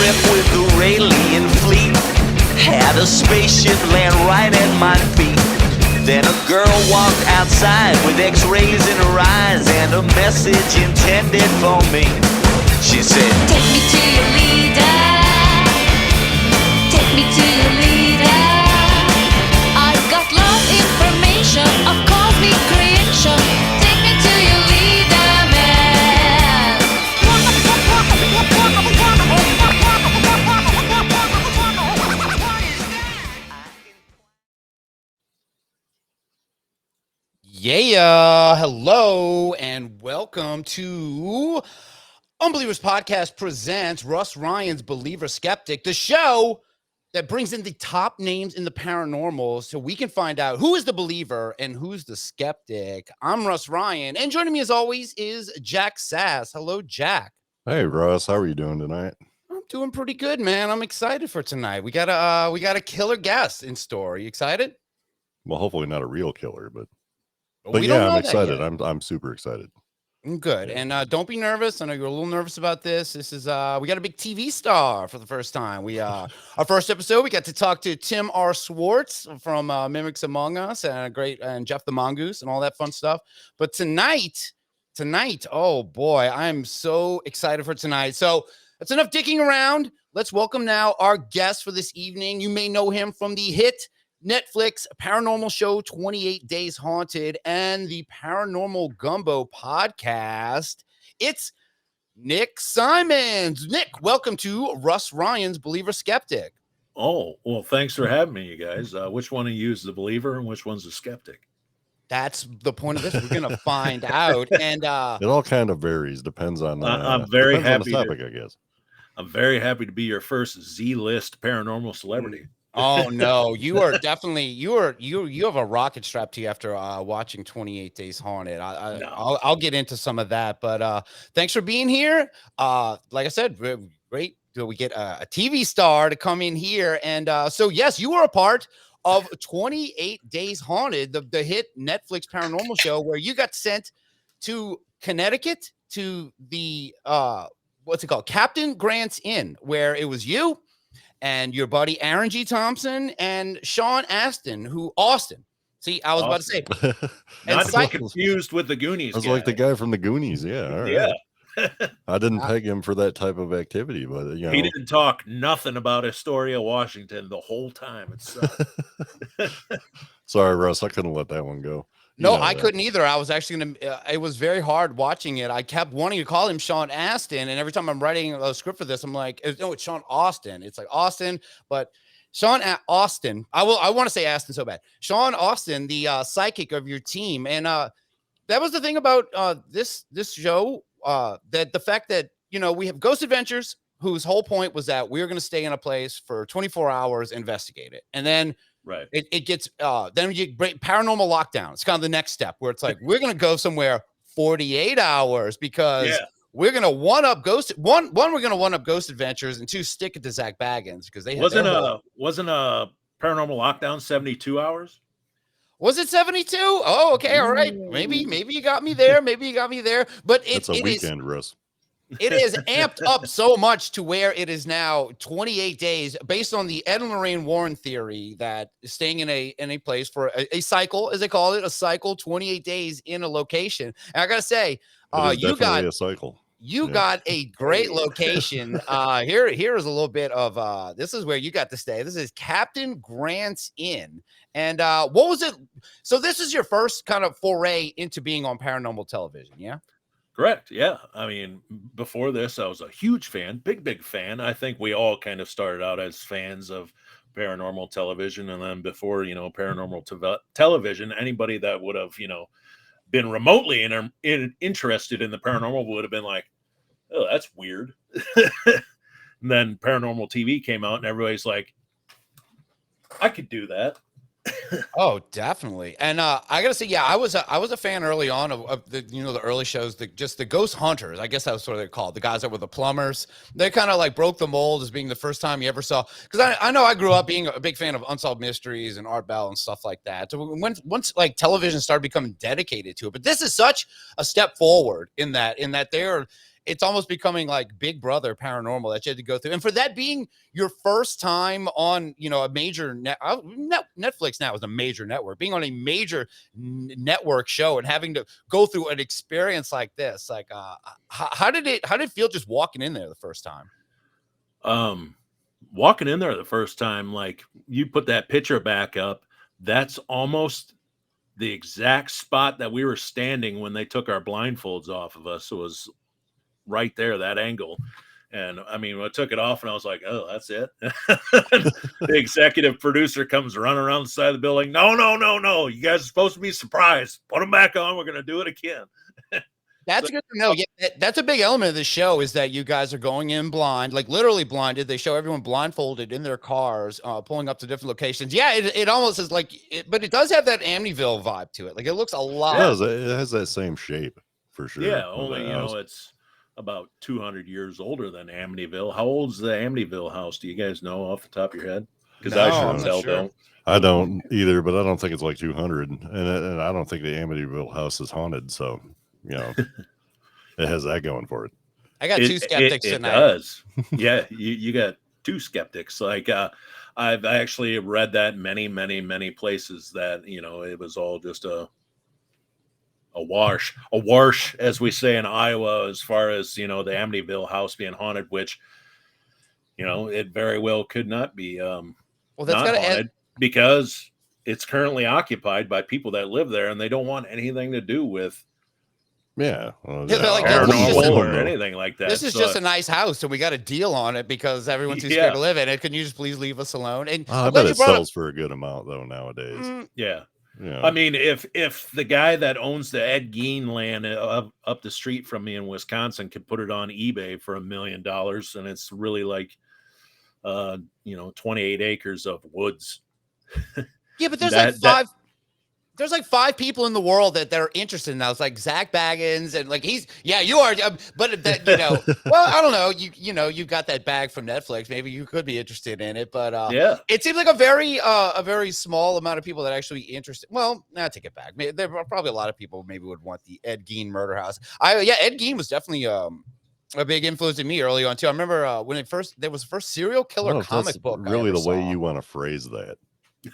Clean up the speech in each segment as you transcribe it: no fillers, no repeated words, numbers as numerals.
trip with the Raelian fleet. Had a spaceship land right at my feet. Then a girl walked outside with x-rays in her eyes and a message intended for me. She said, take me to your leader. Take me to your leader. I've got love information of cosmic creation. Take me to your leader, man. Yeah, hello and welcome to Unbelievers Podcast presents Russ Ryan's Believer Skeptic, the show that brings in the top names in the paranormal so we can find out who is the believer and who's the skeptic. I'm Russ Ryan, and joining me as always is Jack Sass. Hello, Jack. Hey, Russ. How are you doing tonight? I'm doing pretty good, man. I'm excited for tonight. We got a killer guest in store. Are you excited? Well, hopefully not a real killer, but We don't yeah, know I'm that excited. yet. I'm super excited. Good. Yeah. And don't be nervous. I know you're a little nervous about this. This is we got a big TV star for the first time. We our first episode, we got to talk to Tim R. Swartz from Mimics Among Us and Jeff the Mongoose and all that fun stuff. But tonight, oh boy, I'm so excited for tonight. So that's enough dicking around. Let's welcome now our guest for this evening. You may know him from the hit Netflix paranormal show 28 Days Haunted and the Paranormal Gumbo podcast. It's Nick Simons. Nick, welcome to Russ Ryan's Believer Skeptic. Oh, well, thanks for having me, you guys. Which one of you is the believer and which one's the skeptic? That's the point of this. We're going to find out. And It all kind of varies. Depends on I'm very depends happy on the topic, I guess. I'm very happy to be your first Z-list paranormal celebrity. oh no, you are definitely you have a rocket strapped to you after watching 28 Days Haunted. I'll get into some of that, but thanks for being here. Like I said, great. We get a TV star to come in here, and so yes, you were a part of 28 Days Haunted, the hit Netflix paranormal show, where you got sent to Connecticut to the what's it called, Captain Grant's Inn, where it was you and your buddy Aaron G. Thompson and Sean Austin. See, I was about to say. Not to be confused with the Goonies. I was like the guy from the Goonies. Yeah. All right. Yeah. I didn't peg him for that type of activity, but you know. He didn't talk nothing about Astoria, Washington the whole time. It's Sorry, Russ. I couldn't let that one go. No, I couldn't either. I was actually going to, it was very hard watching it. I kept wanting to call him Sean Astin. And every time I'm writing a script for this, I'm like, no, it's Sean Austin. It's like Austin, but Sean Austin, I want to say Astin so bad. Sean Austin, the psychic of your team. And that was the thing about this show, that the fact that, you know, we have Ghost Adventures, whose whole point was that we were going to stay in a place for 24 hours, investigate it. And then right. It gets then you break paranormal lockdown. It's kind of the next step where it's like we're gonna go somewhere 48 hours because we're gonna one up Ghost we're gonna one up Ghost Adventures, and two, stick it to Zach Baggins because they wasn't a paranormal lockdown 72 hours. Was it 72? Oh, okay, all right. Maybe you got me there. But it's a weekend, Russ. It is amped up so much to where it is now 28 days based on the Ed and Lorraine Warren theory that staying in a place for a cycle, as they call it, a cycle, 28 days in a location. And I got to say, you got a cycle. You got a great location. Here is a little bit of this is where you got to stay. This is Captain Grant's Inn. And what was it? So this is your first kind of foray into being on paranormal television, yeah? Correct. Yeah. I mean, before this, I was a huge fan, big fan. I think we all kind of started out as fans of paranormal television. And then before, paranormal television, anybody that would have, been remotely interested in the paranormal would have been like, oh, that's weird. And then paranormal TV came out and everybody's like, I could do that. Oh, definitely. And I gotta say, yeah, I was a fan early on of the the early shows, the ghost hunters. I guess that was what they're called. The guys that were the plumbers. They kind of like broke the mold as being the first time you ever saw. Because I know I grew up being a big fan of Unsolved Mysteries and Art Bell and stuff like that. So once like television started becoming dedicated to it, but this is such a step forward in that it's almost becoming like Big Brother paranormal that you had to go through. And for that being your first time on, a major Netflix now is a major network, being on a major network show and having to go through an experience like this, like, how did it feel just walking in there the first time? Walking in there the first time, like you put that picture back up, that's almost the exact spot that we were standing when they took our blindfolds off of us. It was right there, that angle. And I mean, I took it off and I was like, oh, that's it. The executive producer comes running around the side of the building. No. You guys are supposed to be surprised. Put them back on. We're going to do it again. That's good to know. Yeah, that's a big element of the show is that you guys are going in blind, like literally blinded. They show everyone blindfolded in their cars, pulling up to different locations. Yeah, it almost is like, but it does have that Amityville vibe to it. Like it looks a lot. It does. It has that same shape for sure. Yeah, only it's about 200 years older than Amityville. How old's the Amityville house? Do you guys know off the top of your head? Because I sure as hell don't. I don't either, but I don't think it's like 200, and I don't think the Amityville house is haunted. So, it has that going for it. I got two skeptics tonight. It does. Yeah, you got two skeptics. Like I've actually read that many places that it was all just a wash, as we say in Iowa, as far as the Amityville house being haunted, which it very well could not be. Well, that's not haunted because it's currently occupied by people that live there, and they don't want anything to do with. Yeah, like or anything like that. This is just a nice house, and we got a deal on it because everyone's too scared to live in it. Can you just please leave us alone? And I bet it sells for a good amount though nowadays. Yeah. I mean, if the guy that owns the Ed Gein land up the street from me in Wisconsin could put it on eBay for $1 million, and it's really like 28 acres of woods. Yeah, but there's there's like 5 people in the world that are interested in that. It's like Zach Baggins and like you are, but that well, I don't know, you got that bag from Netflix. Maybe you could be interested in it, but it seems like a very small amount of people that actually interested. Well, I take it back. There are probably a lot of people maybe would want the Ed Gein murder house. Ed Gein was definitely a big influence in me early on too. I remember when there was the first serial killer comic book. Really, the way you want to phrase that.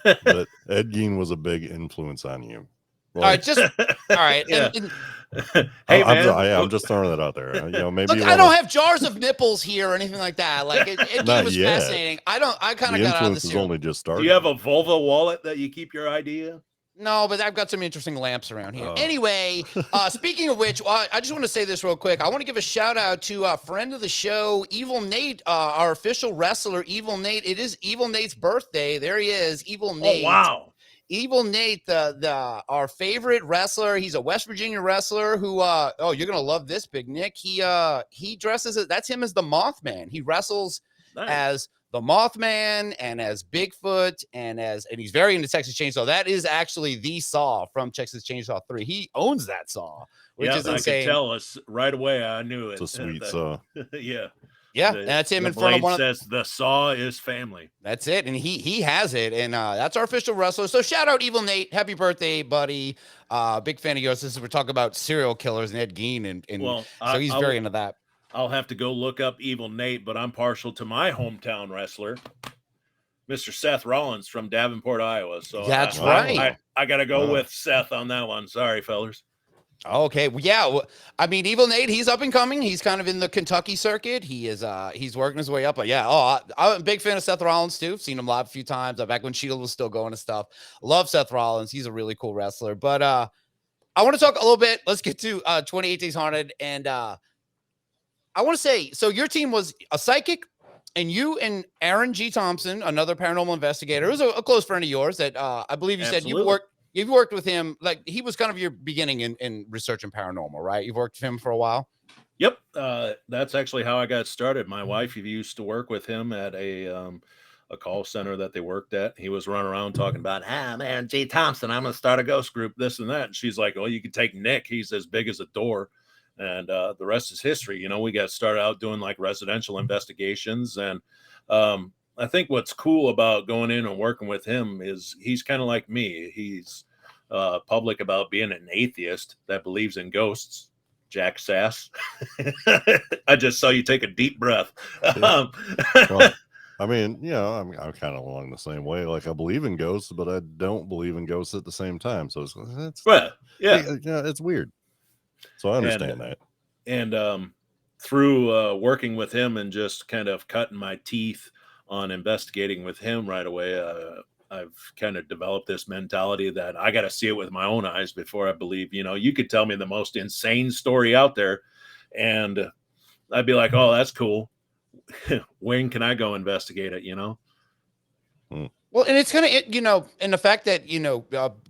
But Ed Gein was a big influence on you. All right. Yeah. Hey, man, I'm just throwing that out there. Maybe look, I don't have jars of nipples here or anything like that. Like Ed Gein was fascinating. I kind of got out of this. Only just started. Do you have a Volvo wallet that you keep your ID in? No, but I've got some interesting lamps around here. Anyway, speaking of which, I just want to say this real quick. I want to give a shout out to a friend of the show, Evil Nate, our official wrestler, Evil Nate. It is Evil Nate's birthday. There he is, Evil Nate. Oh, wow. Evil Nate, our favorite wrestler. He's a West Virginia wrestler who, you're going to love this, Big Nick. He dresses, that's him as the Mothman. He wrestles as the Mothman and as Bigfoot and he's very into Texas Chainsaw. That is actually the Saw from Texas Chainsaw 3. He owns that Saw, which is insane. I could tell us right away. I knew it. It's a sweet Saw. Yeah. Yeah, that's him in front of one. Says the Saw is family. That's it, and he has it, and that's our official wrestler. So shout out Evil Nate, happy birthday, buddy! Big fan of yours. We're talking about serial killers and Ed Gein, and so he's very into that. I'll have to go look up Evil Nate, but I'm partial to my hometown wrestler, Mr. Seth Rollins from Davenport, Iowa. So that's right. I got to go with Seth on that one. Sorry, fellers. Okay. Well, yeah. I mean, Evil Nate, he's up and coming. He's kind of in the Kentucky circuit. He is, he's working his way up. But yeah, I'm a big fan of Seth Rollins too. Seen him live a few times. Back when Shield was still going and stuff. Love Seth Rollins. He's a really cool wrestler. But I want to talk a little bit. Let's get to 28 Days Haunted. And I want to say, so your team was a psychic, and you and Aaron G. Thompson, another paranormal investigator, who's a close friend of yours that I believe you said you've worked with him. Like he was kind of your beginning in researching paranormal, right? You've worked with him for a while. Yep. That's actually how I got started. My wife used to work with him at a call center that they worked at. He was running around talking about, man, G. Thompson, I'm going to start a ghost group, this and that. And she's like, well, you can take Nick. He's as big as a door. And the rest is history. We got started out doing like residential investigations. And I think what's cool about going in and working with him is he's kind of like me. He's public about being an atheist that believes in ghosts. Jack Sass. I just saw you take a deep breath. Yeah. Well, I mean, I'm kind of along the same way. Like, I believe in ghosts, but I don't believe in ghosts at the same time. So it's Well, yeah. it's weird. So I understand that. And through working with him and just kind of cutting my teeth on investigating with him right away, I've kind of developed this mentality that I got to see it with my own eyes before I believe. You could tell me the most insane story out there, and I'd be like, "Oh, that's cool. When can I go investigate it?" Well, and it's kind of, and the fact that,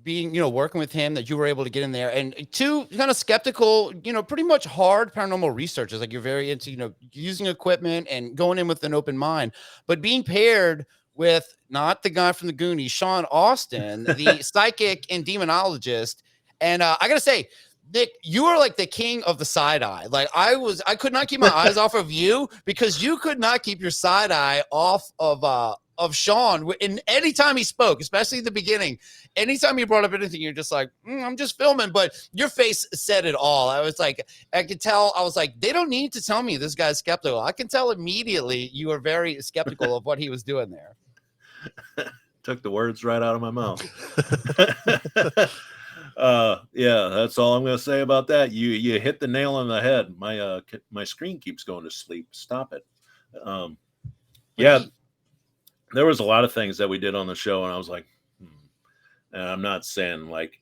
being, working with him, that you were able to get in there, and two kind of skeptical, pretty much hard paranormal researchers. Like, you're very into, using equipment and going in with an open mind, but being paired with not the guy from the Goonies, Sean Austin, the psychic and demonologist. And I got to say, Nick, you are like the king of the side eye. Like, I could not keep my eyes off of you, because you could not keep your side eye off of Sean. And anytime he spoke, especially at the beginning, anytime he brought up anything, you're just like, I'm just filming. But your face said it all. I could tell. I was like, they don't need to tell me this guy's skeptical. I can tell immediately you were very skeptical of what he was doing there. Took the words right out of my mouth. Yeah, that's all I'm going to say about that. You hit the nail on the head. My screen keeps going to sleep. Stop it. Yeah, there was a lot of things that we did on the show, and I was like, and I'm not saying like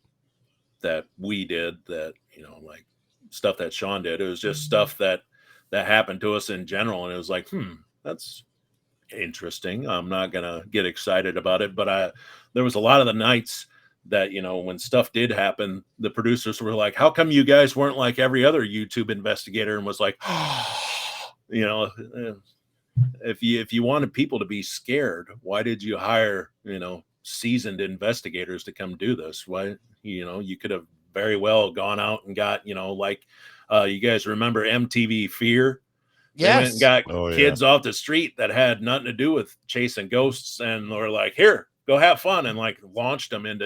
that we did that, like stuff that Sean did. It was just stuff that happened to us in general, and it was like, that's interesting. I'm not gonna get excited about it, but there was a lot of the nights that, when stuff did happen, the producers were like, how come you guys weren't like every other YouTube investigator? And was like, if you wanted people to be scared, why did you hire, seasoned investigators to come do this? Why, you could have very well gone out and got, you guys remember MTV Fear? They went and got kids off the street that had nothing to do with chasing ghosts, and were like, here, go have fun, and like launched them into,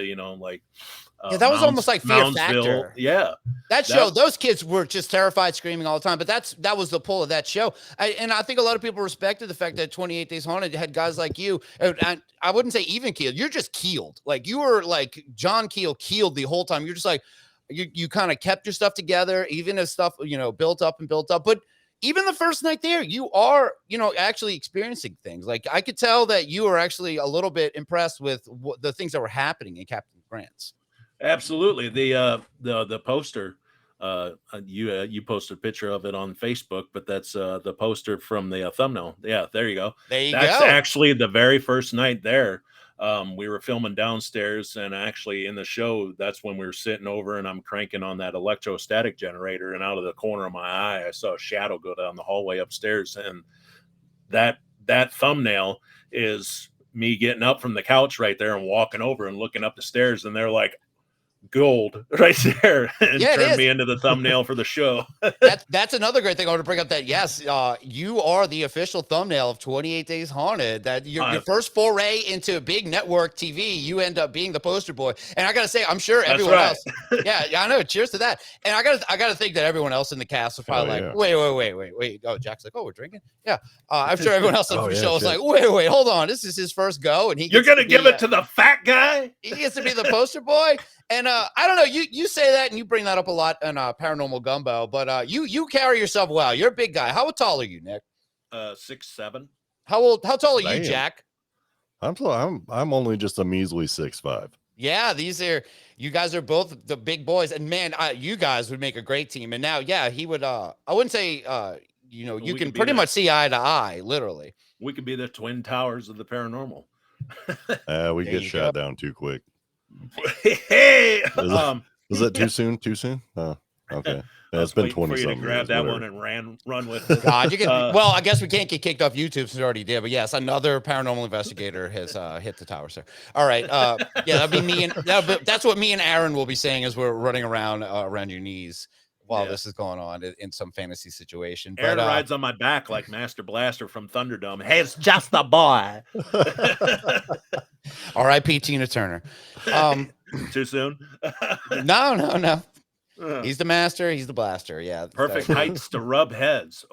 that was almost like Fear Factor. Yeah. That show, those kids were just terrified, screaming all the time. But that was the pull of that show. And I think a lot of people respected the fact that 28 Days Haunted had guys like you. And I wouldn't say even keeled. You're just keeled. Like, you were like John Keel, keeled the whole time. You're just like, you kind of kept your stuff together, even as stuff, built up and built up. But even the first night there, you are, actually experiencing things. Like, I could tell that you were actually a little bit impressed with the things that were happening in Captain Grant's. Absolutely. The poster, you posted a picture of it on Facebook, but that's the poster from the thumbnail. Yeah, there you go. That's actually the very first night there. We were filming downstairs, and actually in the show, that's when we were sitting over, and I'm cranking on that electrostatic generator, and out of the corner of my eye, I saw a shadow go down the hallway upstairs. And that thumbnail is me getting up from the couch right there and walking over and looking up the stairs, and they're like, gold right there, and turned me into the thumbnail for the show. That's another great thing I want to bring up, that yes, you are the official thumbnail of 28 Days Haunted. That your first foray into big network TV, you end up being the poster boy. And I gotta say, I'm sure everyone else, yeah, I know, cheers to that. And I gotta think that everyone else in the cast was probably wait. Oh, Jack's like, oh, we're drinking. Yeah, I'm sure everyone else on the show was like, wait, hold on, this is his first go, and you're gonna give it to the fat guy. He gets to be the poster boy. And I don't know, you say that and you bring that up a lot in Paranormal Gumbo, but you carry yourself well. You're a big guy. How tall are you, Nick? 6'7". How tall are you, Jack? I'm only just a measly 6'5". Yeah, you guys are both the big boys, and man, you guys would make a great team. And now, yeah, he would. I wouldn't say you can pretty much see eye to eye, literally. We could be the twin towers of the paranormal. We get shot down too quick. Hey, was that too soon? Oh, okay. Yeah, it's been 20 something. Grab that one and run with it. God, you can. Well, I guess we can't get kicked off YouTube since we already did. But yes, another paranormal investigator has hit the tower, sir. All right. Yeah, that'd be me, and that's what me and Aaron will be saying as we're running around your knees while this is going on in some fantasy situation. Aaron rides on my back like Master Blaster from Thunderdome. Hey, it's just a boy. R.I.P. Tina Turner. Too soon? No. He's the master. He's the blaster. Yeah. Perfect heights to rub heads.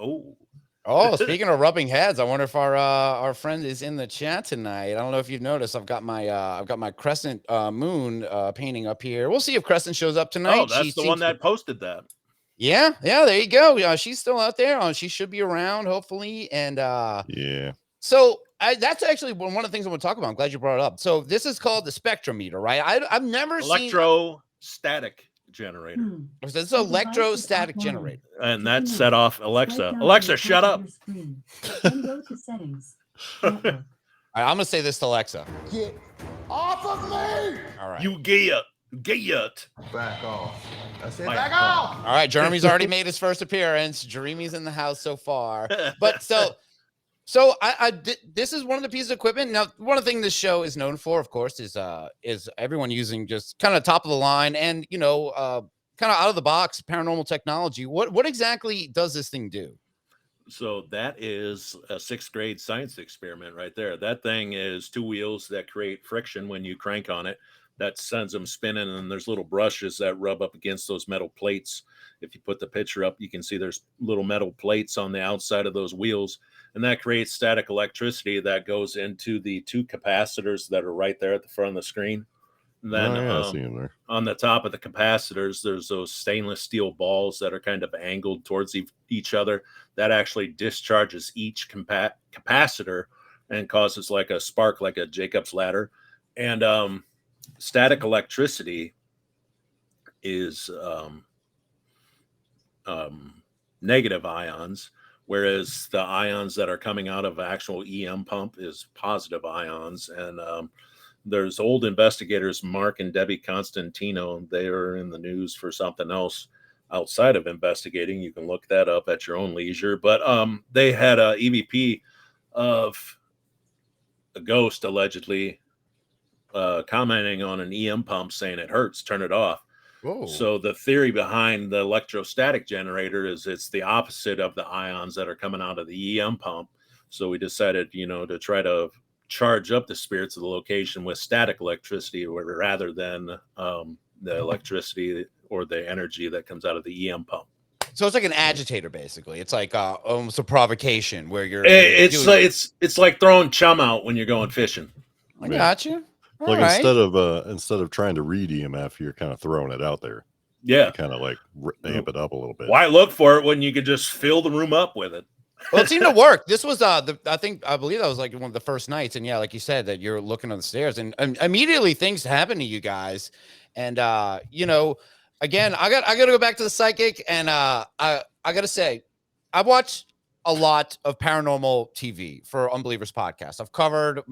Oh, speaking of rubbing heads, I wonder if our friend is in the chat tonight. I don't know if you've noticed. I've got my crescent moon painting up here. We'll see if Crescent shows up tonight. Oh, that's the one that posted that. Yeah, there you go. She's still out there. She should be around, hopefully. And yeah. So that's actually one of the things I want to talk about. I'm glad you brought it up. So this is called the spectrometer, right? I've never seen electrostatic generator. This is an electrostatic generator, and that set off Alexa. Alexa, shut up. Then go to settings. All right, I'm gonna say this to Alexa. Get off of me! All right. You get. Back off. That's it. Back off. All right, Jeremy's already made his first appearance. Jeremy's in the house so far. But so this is one of the pieces of equipment. Now, one of the things this show is known for, of course, is everyone using just kind of top of the line and kind of out of the box paranormal technology. What exactly does this thing do? So that is a 6th grade science experiment right there. That thing is 2 wheels that create friction when you crank on it. That sends them spinning, and there's little brushes that rub up against those metal plates. If you put the picture up, you can see there's little metal plates on the outside of those wheels, and that creates static electricity that goes into the 2 capacitors that are right there at the front of the screen. And then I see them there. On the top of the capacitors, there's those stainless steel balls that are kind of angled towards each other. That actually discharges each capacitor and causes like a spark, like a Jacob's ladder. And static electricity is negative ions, whereas the ions that are coming out of actual EM pump is positive ions. And there's old investigators, Mark and Debbie Constantino. They are in the news for something else outside of investigating. You can look that up at your own leisure. But they had a EVP of a ghost allegedly commenting on an EM pump saying it hurts, turn it off. Whoa. So the theory behind the electrostatic generator is it's the opposite of the ions that are coming out of the EM pump. So we decided, to try to charge up the spirits of the location with static electricity rather than the electricity or the energy that comes out of the EM pump. So it's like an agitator, basically. It's like almost a provocation where you're. It's like throwing chum out when you're going fishing. I got you. Like instead of trying to read EMF, you're kind of throwing it out there. Yeah, kind of like amp it up a little bit. Why look for it when you could just fill the room up with it? Well, it seemed to work. This was I believe that was like one of the first nights, and yeah, like you said, that you're looking on the stairs, and immediately things happen to you guys, and again, I got to go back to the psychic, and I got to say, I watched a lot of paranormal TV for Unbelievers podcast. I've covered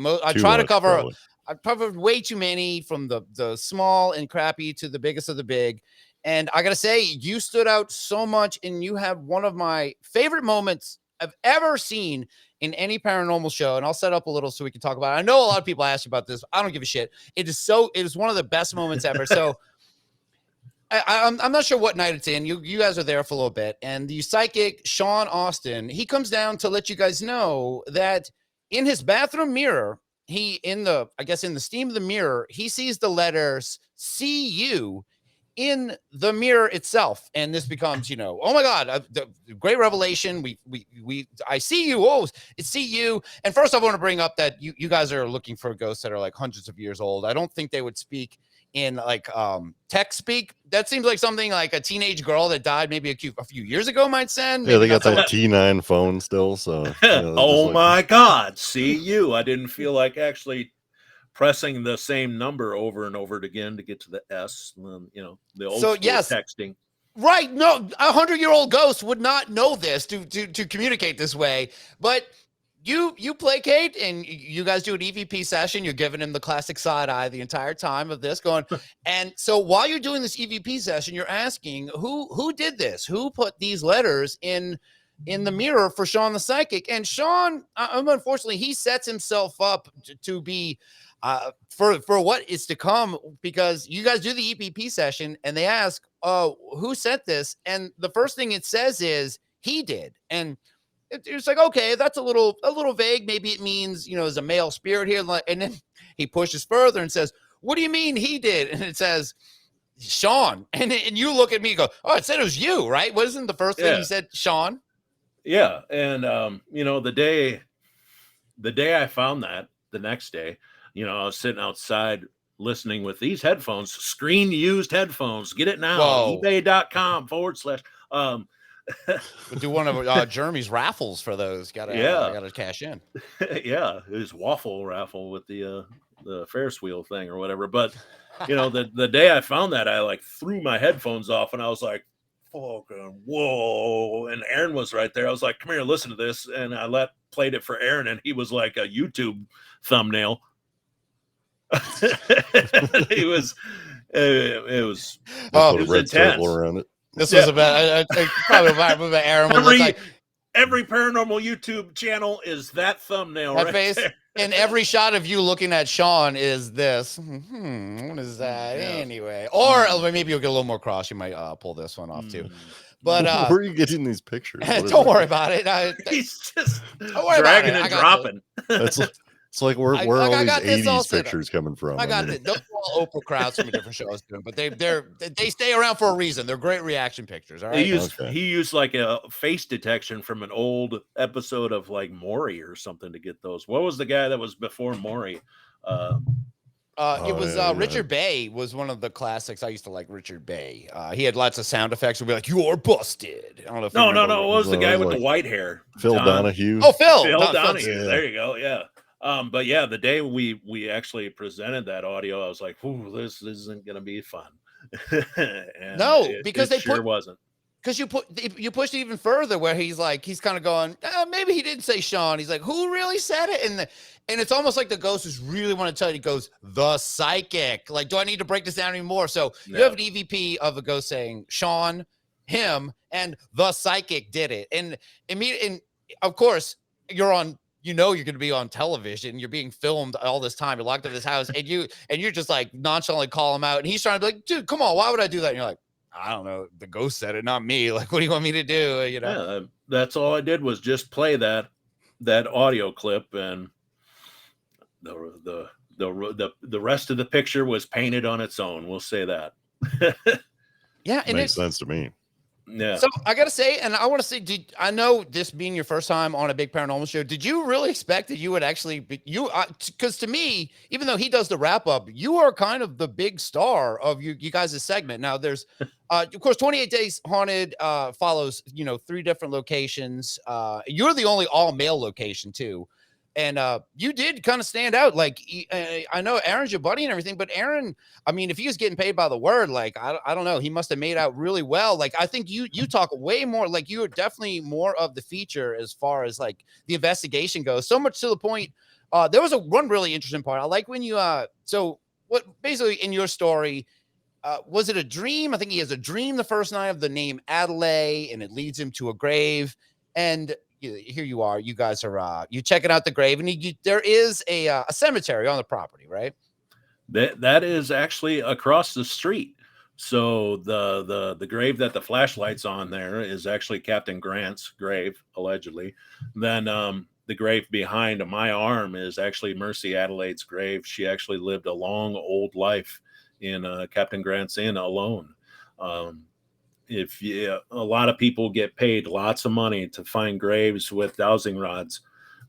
I've covered way too many, from the small and crappy to the biggest of the big. And I got to say, you stood out so much, and you have one of my favorite moments I've ever seen in any paranormal show. And I'll set up a little so we can talk about it. I know a lot of people ask you about this. I don't give a shit. It is one of the best moments ever. So I'm not sure what night it's in. You guys are there for a little bit. And the psychic, Sean Austin, he comes down to let you guys know that in his bathroom mirror, in the steam of the mirror, he sees the letters CU in the mirror itself. And this becomes, oh my God, the great revelation. I see you. Oh, it's CU. And first I want to bring up that you guys are looking for ghosts that are like hundreds of years old. I don't think they would speak in like tech speak. That seems like something like a teenage girl that died maybe a few years ago might send. Maybe they got that T9 phone still. So oh my God, see you. I didn't feel like actually pressing the same number over and over again to get to the S. And then, the old texting. Right. No, 100-year-old ghost would not know this to communicate this way. But you placate, and you guys do an EVP session. You're giving him the classic side eye the entire time of this going. And so while you're doing this EVP session, you're asking who did this? Who put these letters in the mirror for Sean the psychic? And Sean, unfortunately, he sets himself up to be for what is to come, because you guys do the EVP session and they ask, who sent this? And the first thing it says is he did. And it's like, okay, that's a little vague. Maybe it means, there's a male spirit here. And then he pushes further and says, what do you mean he did? And it says, Sean, and you look at me and go, oh, it said it was you, right? Wasn't the first thing Yeah. you said, Sean? Yeah, and the day I found that, the next day, I was sitting outside listening with these headphones, screen used headphones. Get it now, Whoa. ebay.com/. We'll do one of Jeremy's raffles for those. Gotta cash in. Yeah, it was waffle raffle with the Ferris wheel thing or whatever. But the day I found that, I like threw my headphones off and I was like, fucking whoa. And Aaron was right there. I was like, come here, listen to this. And I played it for Aaron, and he was like a YouTube thumbnail. It was intense. Around it. This was about probably about Aaron would look like. Every paranormal YouTube channel is that thumbnail That right face, there. and every shot of you looking at Sean is this. What is that anyway? Or maybe you'll get a little more cross. You might pull this one off too. But where are you getting these pictures? Don't worry about it. He's just dragging and dropping. It's like where all these 80s pictures coming from? I got it. Those are all Oprah crowds from a different show I was doing, but they stay around for a reason. They're great reaction pictures. All right. He used like a face detection from an old episode of like Maury or something to get those. What was the guy that was before Maury? It was Richard Bay was one of the classics. I used to like Richard Bay. He had lots of sound effects. Would be like, "You're busted." I don't know if no. What was the guy with the white hair? Phil Donahue. Oh, Phil Donahue. There you go. Yeah. But yeah, the day we actually presented that audio, I was like, "Ooh, this isn't gonna be fun." Because they wasn't. Because you pushed it even further, where he's kind of going, maybe he didn't say Sean. He's like, who really said it? And it's almost like the ghost is really want to tell you. He goes, the psychic. Like, do I need to break this down anymore? So you have an EVP of a ghost saying Sean, him, and the psychic did it. And of course, you're on. You're going to be on television. You're being filmed all this time. You're locked in this house, and you're just like nonchalantly call him out. And he's trying to be like, dude, come on, why would I do that? And you're like, I don't know. The ghost said it, not me. Like, what do you want me to do? Yeah, that's all I did was just play that audio clip, and the rest of the picture was painted on its own. We'll say that. Yeah, it makes sense to me. Yeah. So I gotta say, and I want to say, I know this being your first time on a big paranormal show, did you really expect that you would actually be because to me, even though he does the wrap up, you are kind of the big star of you guys' segment. Now there's of course 28 Days Haunted follows 3 different locations. You're the only all male location too. And you did kind of stand out. Like, I know Aaron's your buddy and everything, but Aaron, I mean, if he was getting paid by the word, like, I don't know, he must have made out really well. Like, I think you talk way more, like, you are definitely more of the feature as far as like the investigation goes. So much to the point. There was one really interesting part. I like when you, so what basically in your story, was it a dream? I think he has a dream the first night of the name Adelaide, and it leads him to a grave. And here you are, you guys are you checking out the grave, and there is a cemetery on the property, right? That is actually across the street. So the grave that the flashlight's on there is actually Captain Grant's grave, allegedly. Then the grave behind my arm is actually Mercy Adelaide's grave. She actually lived a long old life in Captain Grant's Inn alone. A lot of people get paid lots of money to find graves with dowsing rods,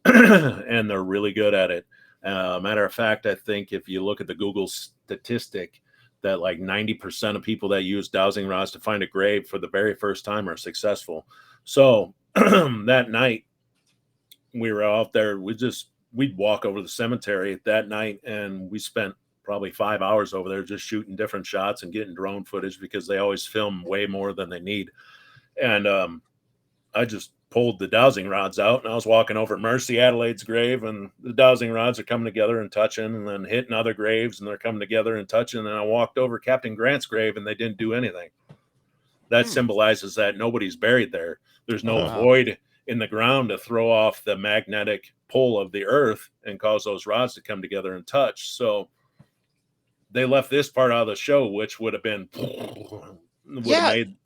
and they're really good at it. Matter of fact, I think if you look at the Google statistic, that like 90% of people that use dowsing rods to find a grave for the very first time are successful. So that night we were out there, we'd walk over the cemetery that night, and we spent probably 5 hours over there just shooting different shots and getting drone footage, because they always film way more than they need. And I just pulled the dowsing rods out, and I was walking over Mercy Adelaide's grave, and the dowsing rods are coming together and touching, and then hitting other graves, and they're coming together and touching. And I walked over Captain Grant's grave, and they didn't do anything. That symbolizes that nobody's buried there. There's no void in the ground to throw off the magnetic pull of the earth and cause those rods to come together and touch. So they left this part out of the show, which would have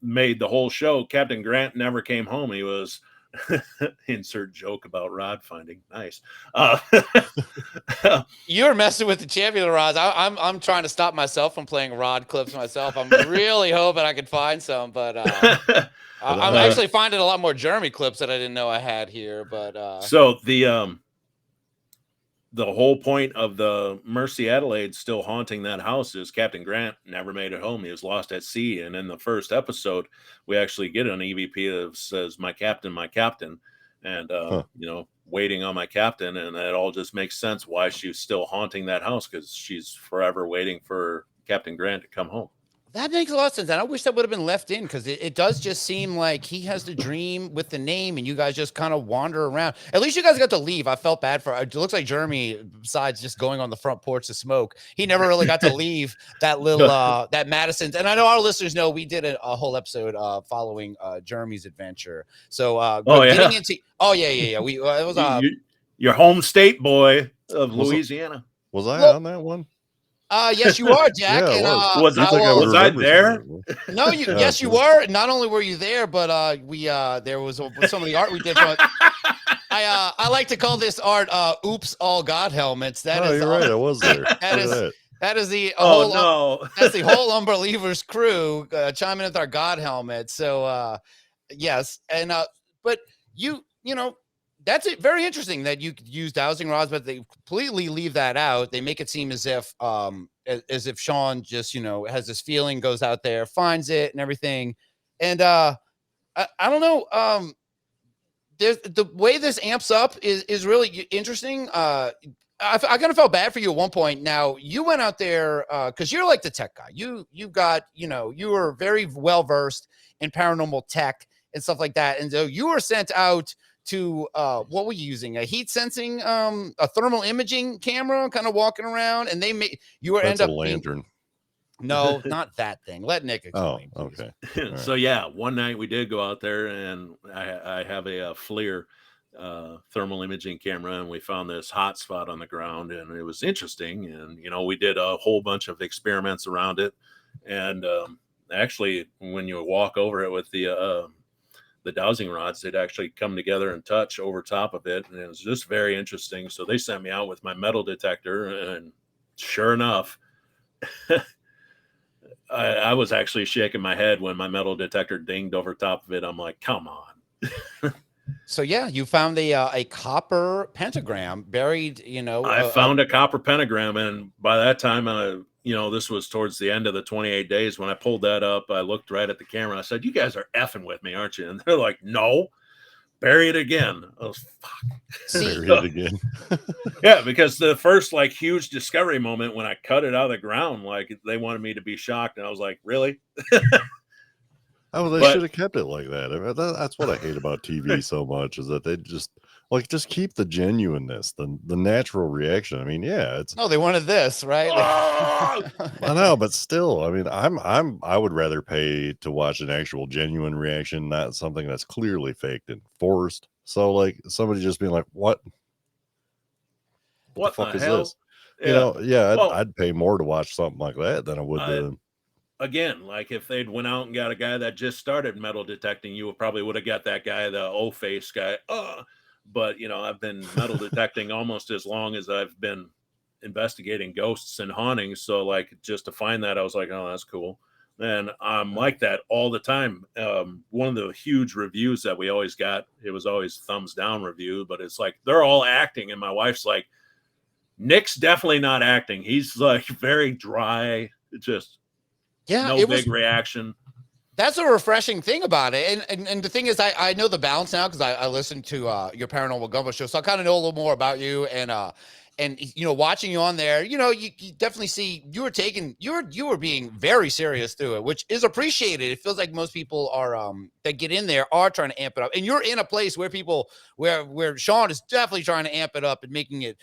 made the whole show. Captain Grant never came home. He was Insert joke about rod finding. Nice. You're messing with the champion rods. I'm trying to stop myself from playing rod clips myself. I'm really hoping I can find some, but I'm actually finding a lot more Jeremy clips that I didn't know I had here. But so the whole point of the Mercy Adelaide still haunting that house is Captain Grant never made it home. He was lost at sea. And in the first episode, we actually get an EVP that says, my captain, and, you know, waiting on my captain. And it all just makes sense why she's still haunting that house, because she's forever waiting for Captain Grant to come home. that makes a lot of sense. And I wish that would have been left in, because it does just seem like he has the dream with the name and you guys just kind of wander around. At least you guys got to leave. I felt bad for it. Looks like Jeremy, besides just going on the front porch to smoke, he never really got to leave that little that Madison's. And I know our listeners know we did a whole episode following Jeremy's adventure. So getting into we it was your home state boy of Louisiana. Was I on that one? Yes, you are, Jack. Yeah, and, was I there? No, yes, you were. Not only were you there, but there was some of the art we did. I like to call this art "Oops, All God Helmets." That is you're right. I was there. That is the that's the whole Unbelievers crew chiming with our God helmets. So yes, and but you know. That's it. Very interesting that you use dowsing rods, but they completely leave that out. They make it seem as if Sean just, has this feeling, goes out there, finds it and everything. And I don't know. There's the way this amps up is really interesting. I kind of felt bad for you at one point. Now you went out there because you're like the tech guy. You got, you were very well versed in paranormal tech and stuff like that. And so you were sent out to what were you using? A heat sensing, a thermal imaging camera, kind of walking around, and That's a lantern. No, not that thing. Let Nick explain. Oh, okay. So yeah, one night we did go out there, and I have a FLIR thermal imaging camera, and we found this hot spot on the ground, and it was interesting. And we did a whole bunch of experiments around it, and actually, when you walk over it with the dowsing rods, they'd actually come together and touch over top of it. And it was just very interesting. So they sent me out with my metal detector, and sure enough, I was actually shaking my head when my metal detector dinged over top of it. I'm like, come on. So yeah, you found a copper pentagram buried, I found a copper pentagram. And by that time, this was towards the end of the 28 days. When I pulled that up, I looked right at the camera. I said, you guys are effing with me, aren't you? And they're like, no, bury it again. I was, fuck. Bury it again. Yeah, because the first huge discovery moment when I cut it out of the ground, they wanted me to be shocked. And I was like, really? They should have kept it like that. That's what I hate about TV so much, is that they just keep the genuineness, the natural reaction. I mean, yeah, it's no, they wanted this, right? I know, but still, I mean, I would rather pay to watch an actual genuine reaction, not something that's clearly faked and forced. So somebody just being like, what the fuck is this? Yeah. I'd pay more to watch something like that than I would again, if they'd went out and got a guy that just started metal detecting, you probably would have got that guy, the O-face guy. But I've been metal detecting almost as long as I've been investigating ghosts and hauntings. So just to find that, I was like, oh, that's cool. And I'm like that all the time. One of the huge reviews that we always got, it was always thumbs down review, but it's they're all acting. And my wife's like, Nick's definitely not acting. He's very dry, just no big reaction. That's a refreshing thing about it. And the thing is, I know the balance now, because I listened to your Paranormal Gumbo show. So I kind of know a little more about you, and watching you on there, you definitely see you were being very serious through it, which is appreciated. It feels like most people are that get in there are trying to amp it up. And you're in a place where where Sean is definitely trying to amp it up and making it,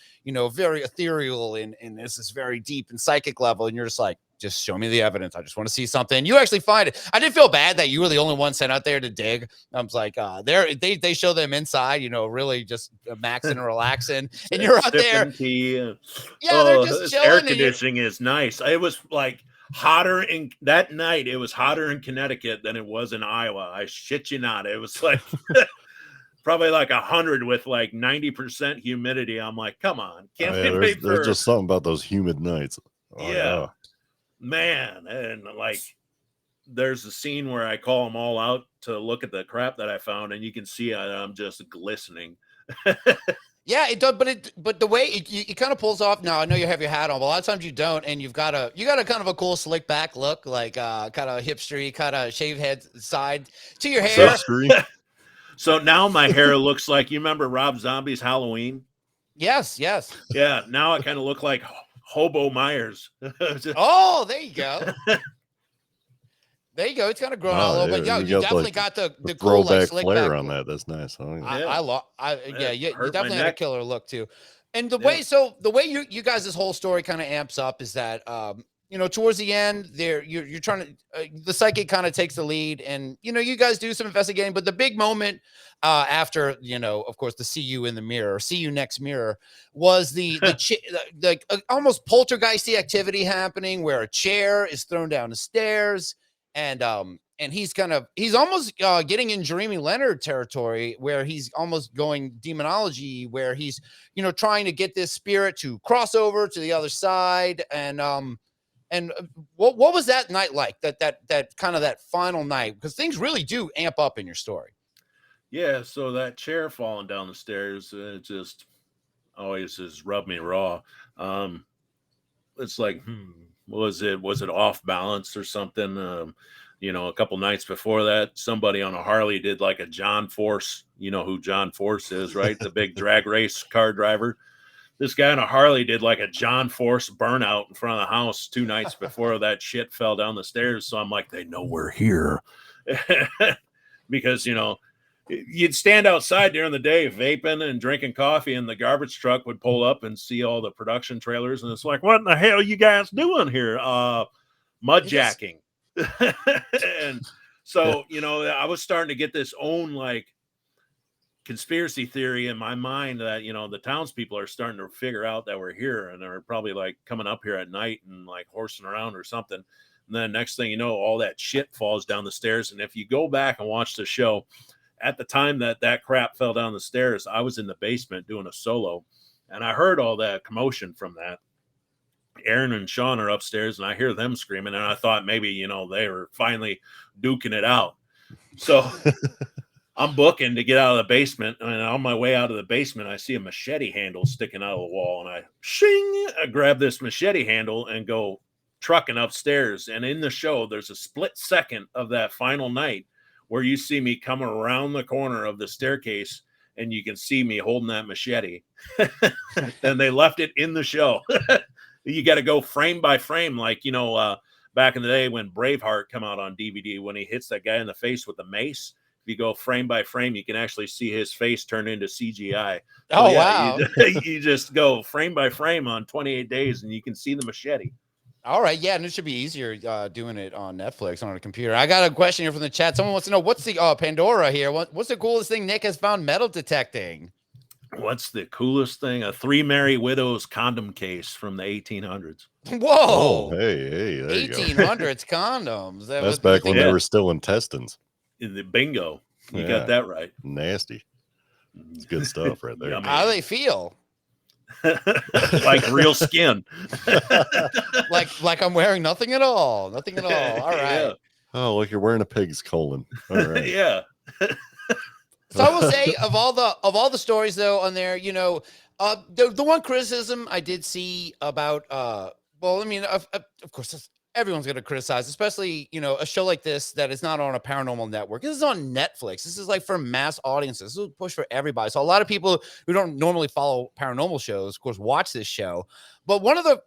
very ethereal and this is very deep and psychic level. And you're just like, just show me the evidence. I just want to see something. You actually find it. I did feel bad that you were the only one sent out there to dig. I was like, they show them inside, really just maxing and relaxing, and you're out there. They're just chilling. Air conditioning is nice. It was hotter that night. It was hotter in Connecticut than it was in Iowa. I shit you not. It was probably like 100 with like 90% humidity. I'm like, come on, can't Yeah, we wait there's for? just something about those humid nights. Oh, Yeah, man, and like there's a scene where I call them all out to look at the crap that I found, and you can see I'm just glistening. Yeah, it does, but the way it kind of pulls off. Now I know you have your hat on, but a lot of times you don't, and you got a kind of a cool slick back look, like kind of hipstery, kind of shaved head side to your hair. So now my hair looks like, you remember Rob Zombie's Halloween? Yes. Yeah, now I kind of look like Hobo Myers. Oh, there you go. There you go. It's kind of grown out a little bit. Yeah, you definitely got the cool like throwback slick flair back on look. that. That's nice. Oh, Yeah, you hurt my definitely had a neck. killer look too. And the way you guys this whole story kind of amps up is that towards the end there you're trying to the psychic kind of takes the lead, and you guys do some investigating, but the big moment after of course the see you in the mirror, see you next mirror, was the almost poltergeisty activity happening where a chair is thrown down the stairs, and he's almost getting in Jeremy Leonard territory where he's almost going demonology, where he's trying to get this spirit to cross over to the other side. And what was that night like? That kind of that final night, because things really do amp up in your story. Yeah, so that chair falling down the stairs, it just always has rubbed me raw. It's like, was it off balance or something? A couple nights before that, somebody on a Harley did like a John Force. You know who John Force is, right? The big drag race car driver. This guy on a Harley did like a John Force burnout in front of the house 2 nights before that shit fell down the stairs. So I'm like, they know we're here. Because, you'd stand outside during the day vaping and drinking coffee, and the garbage truck would pull up and see all the production trailers. And it's like, what in the hell are you guys doing here? Mud jacking. And so, I was starting to get this own like conspiracy theory in my mind that the townspeople are starting to figure out that we're here, and they're probably like coming up here at night and like horsing around or something. And then next thing you know, all that shit falls down the stairs. And if you go back and watch the show, at the time that crap fell down the stairs, I was in the basement doing a solo, and I heard all that commotion from that. Aaron and Sean are upstairs, and I hear them screaming, and I thought maybe they were finally duking it out. So I'm booking to get out of the basement, and on my way out of the basement, I see a machete handle sticking out of the wall, and I grab this machete handle and go trucking upstairs. And in the show, there's a split second of that final night where you see me come around the corner of the staircase, and you can see me holding that machete. And they left it in the show. You got to go frame by frame, like back in the day when Braveheart come out on DVD, when he hits that guy in the face with the mace. If you go frame by frame, you can actually see his face turn into CGI. So, wow. You just go frame by frame on 28 days, and you can see the machete. All right, yeah, and it should be easier doing it on Netflix on a computer. I got a question here from the chat. Someone wants to know, what's the Pandora here? What's the coolest thing Nick has found metal detecting? What's the coolest thing? A 3 Merry Widows condom case from the 1800s. Whoa! Oh, hey, there 1800s condoms. That's back when they were still intestines. The bingo. You got that right. Nasty. It's good stuff right there. How do they feel? Like real skin. like I'm wearing nothing at all. All right. Yeah. Oh, look, you're wearing a pig's colon. All right. Yeah. So I will say, of all the stories though on there, the one criticism I did see about of course everyone's going to criticize, especially a show like this that is not on a paranormal network. This is on Netflix. This is like for mass audiences. This is a push for everybody. So a lot of people who don't normally follow paranormal shows, of course, watch this show. But one of the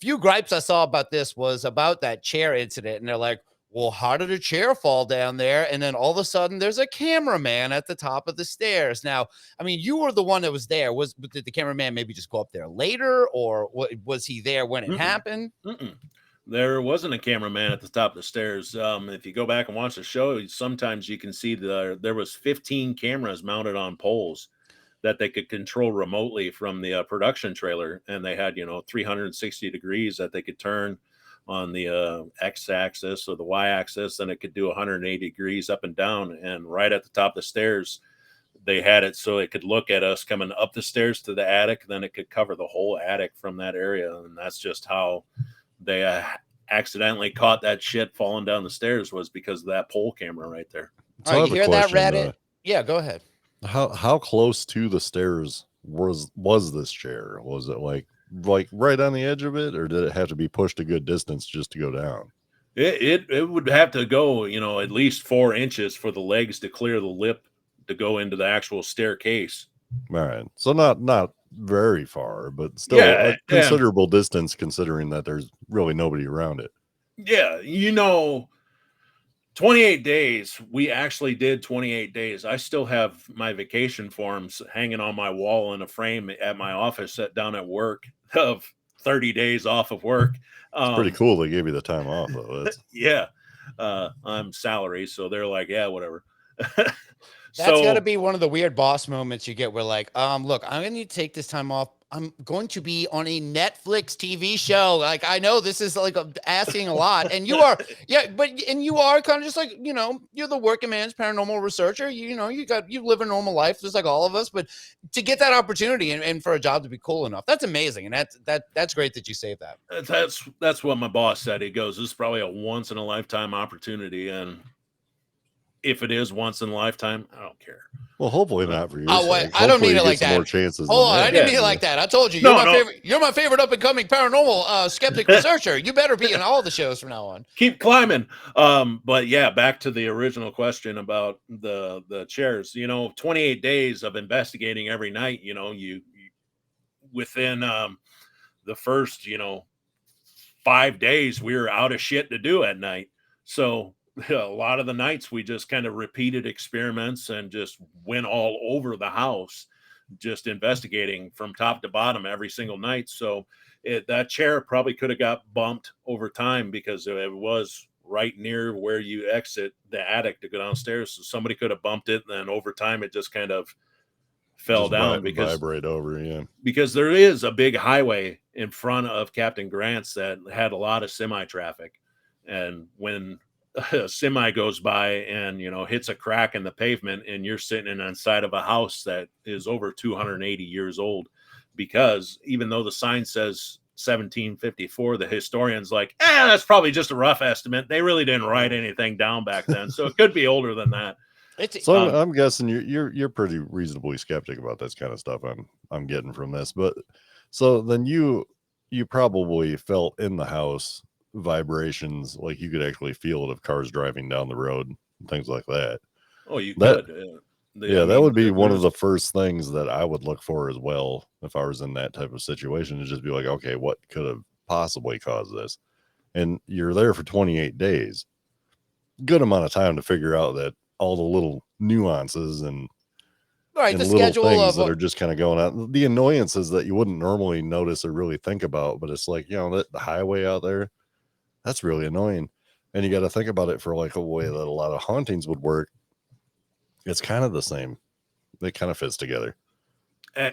few gripes I saw about this was about that chair incident, and they're like, well, how did a chair fall down there? And then all of a sudden there's a cameraman at the top of the stairs. Now, I mean, you were the one that was there. Did the cameraman maybe just go up there later, or was he there when it happened? There wasn't a cameraman at the top of the stairs. If you go back and watch the show, sometimes you can see there was 15 cameras mounted on poles that they could control remotely from the production trailer. And they had, 360 degrees that they could turn on the x-axis or the y-axis, and it could do 180 degrees up and down. And right at the top of the stairs, they had it so it could look at us coming up the stairs to the attic, then it could cover the whole attic from that area. And that's just how they accidentally caught that shit falling down the stairs, was because of that pole camera right there. So All I right, have you a hear that, question. Reddit? Yeah, go ahead. How close to the stairs was this chair? Was it like right on the edge of it, or did it have to be pushed a good distance just to go down? It would have to go, at least 4 inches for the legs to clear the lip to go into the actual staircase. All right, so not very far, but still Yeah, a considerable distance, considering that there's really nobody around it. Yeah, 28 days. We actually did 28 days. I still have my vacation forms hanging on my wall in a frame at my office down at work of 30 days off of work. It's pretty cool they gave you the time off, though. Yeah. I'm salary, so they're like, yeah, whatever. That's got to be one of the weird boss moments you get where like, look, I'm going to need to take this time off. I'm going to be on a Netflix TV show. Like, I know this is like asking a lot, and you are, and you are kind of just like, you're the working man's paranormal researcher. You live a normal life just like all of us, but to get that opportunity and for a job to be cool enough, that's amazing. And that's great that you saved that. That's what my boss said. He goes, this is probably a once in a lifetime opportunity. And if it is once in a lifetime, I don't care. Well, hopefully not for you. I don't mean it like that. More chances. Hold on, I didn't mean it like that. I told you, you're my favorite up and coming paranormal skeptic researcher. You better be in all the shows from now on. Keep climbing. But yeah, back to the original question about the chairs. 28 days of investigating every night. You within the first 5 days, we were out of shit to do at night. So a lot of the nights we just kind of repeated experiments and just went all over the house, just investigating from top to bottom every single night. So that chair probably could have got bumped over time because it was right near where you exit the attic to go downstairs. So somebody could have bumped it, and then over time it just kind of fell down because vibrate over. Yeah, because there is a big highway in front of Captain Grant's that had a lot of semi traffic, and when a semi goes by and hits a crack in the pavement, and you're sitting inside of a house that is over 280 years old, because even though the sign says 1754, the historian's like, that's probably just a rough estimate. They really didn't write anything down back then, so it could be older than that. So I'm guessing you're pretty reasonably skeptic about this kind of stuff. I'm getting from this, but so then you probably felt in the house vibrations, like you could actually feel it of cars driving down the road and things like that. Oh, you could. That would be one of the first things that I would look for as well if I was in that type of situation, to just be like, okay, what could have possibly caused this? And you're there for 28 days, good amount of time to figure out that all the little nuances and right, the little schedule things that are just kind of going out, the annoyances that you wouldn't normally notice or really think about, but it's like, the highway out there, that's really annoying. And you got to think about it for like a way that a lot of hauntings would work. It's kind of the same. It kind of fits together.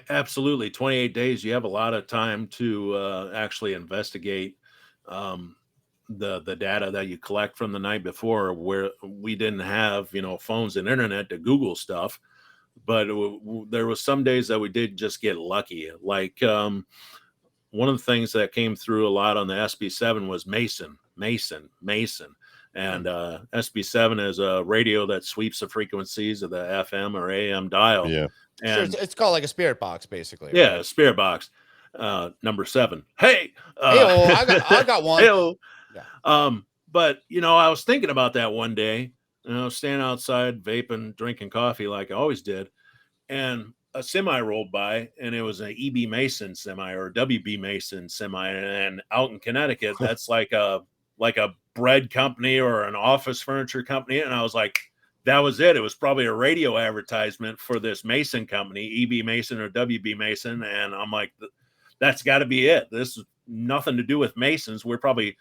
Absolutely. 28 days. You have a lot of time to actually investigate the data that you collect from the night before, where we didn't have, phones and internet to Google stuff. But there was some days that we did just get lucky. Like, one of the things that came through a lot on the SB7 was Mason. And SB7 is a radio that sweeps the frequencies of the FM or AM dial. Yeah. And it's called like a spirit box, basically. Yeah, right? spirit box. Number 7. Hey, I got one. Hey-o. Yeah. But I was thinking about that one day, and I was standing outside vaping, drinking coffee like I always did, and a semi rolled by, and it was an EB Mason semi or WB Mason semi, and out in Connecticut, that's like a bread company or an office furniture company. And I was like, that was it. It was probably a radio advertisement for this Mason company, EB Mason or WB Mason. And I'm like, that's got to be it. This is nothing to do with Masons. We're probably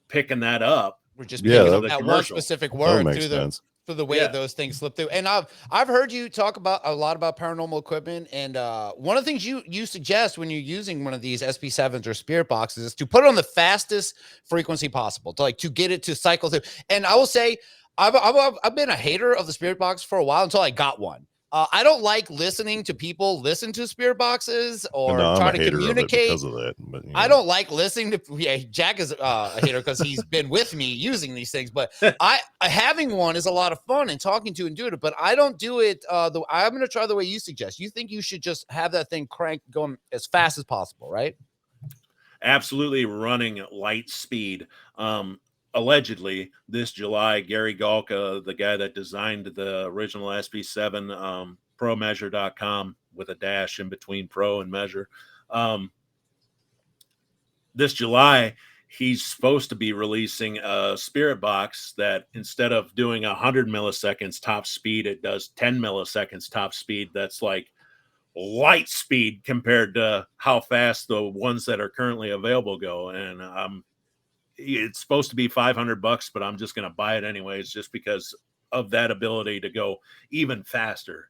picking that up. We're just picking up that one commercial. specific word through the way Yeah. those things slip through. And I've heard you talk about a lot about paranormal equipment. And one of the things you suggest when you're using one of these SP7s or spirit boxes is to put it on the fastest frequency possible, to get it to cycle through. And I will say, I've been a hater of the spirit box for a while until I got one. I don't like listening to people listen to spirit boxes or No, I'm try a to hater of it communicate. because of that. But I don't like listening to. Yeah, Jack is a hater because he's been with me using these things. But I having one is a lot of fun and talking to and doing it. But I don't do it. I'm going to try the way you suggest. You think you should just have that thing crank going as fast as possible, right? Absolutely running light speed. Allegedly, this July, Gary Galka, the guy that designed the original SB7, promeasure.com with a dash in between pro and measure. This July, he's supposed to be releasing a spirit box that instead of doing 100 milliseconds top speed, it does 10 milliseconds top speed. That's like light speed compared to how fast the ones that are currently available go. And it's supposed to be $500, but I'm just going to buy it anyways, just because of that ability to go even faster.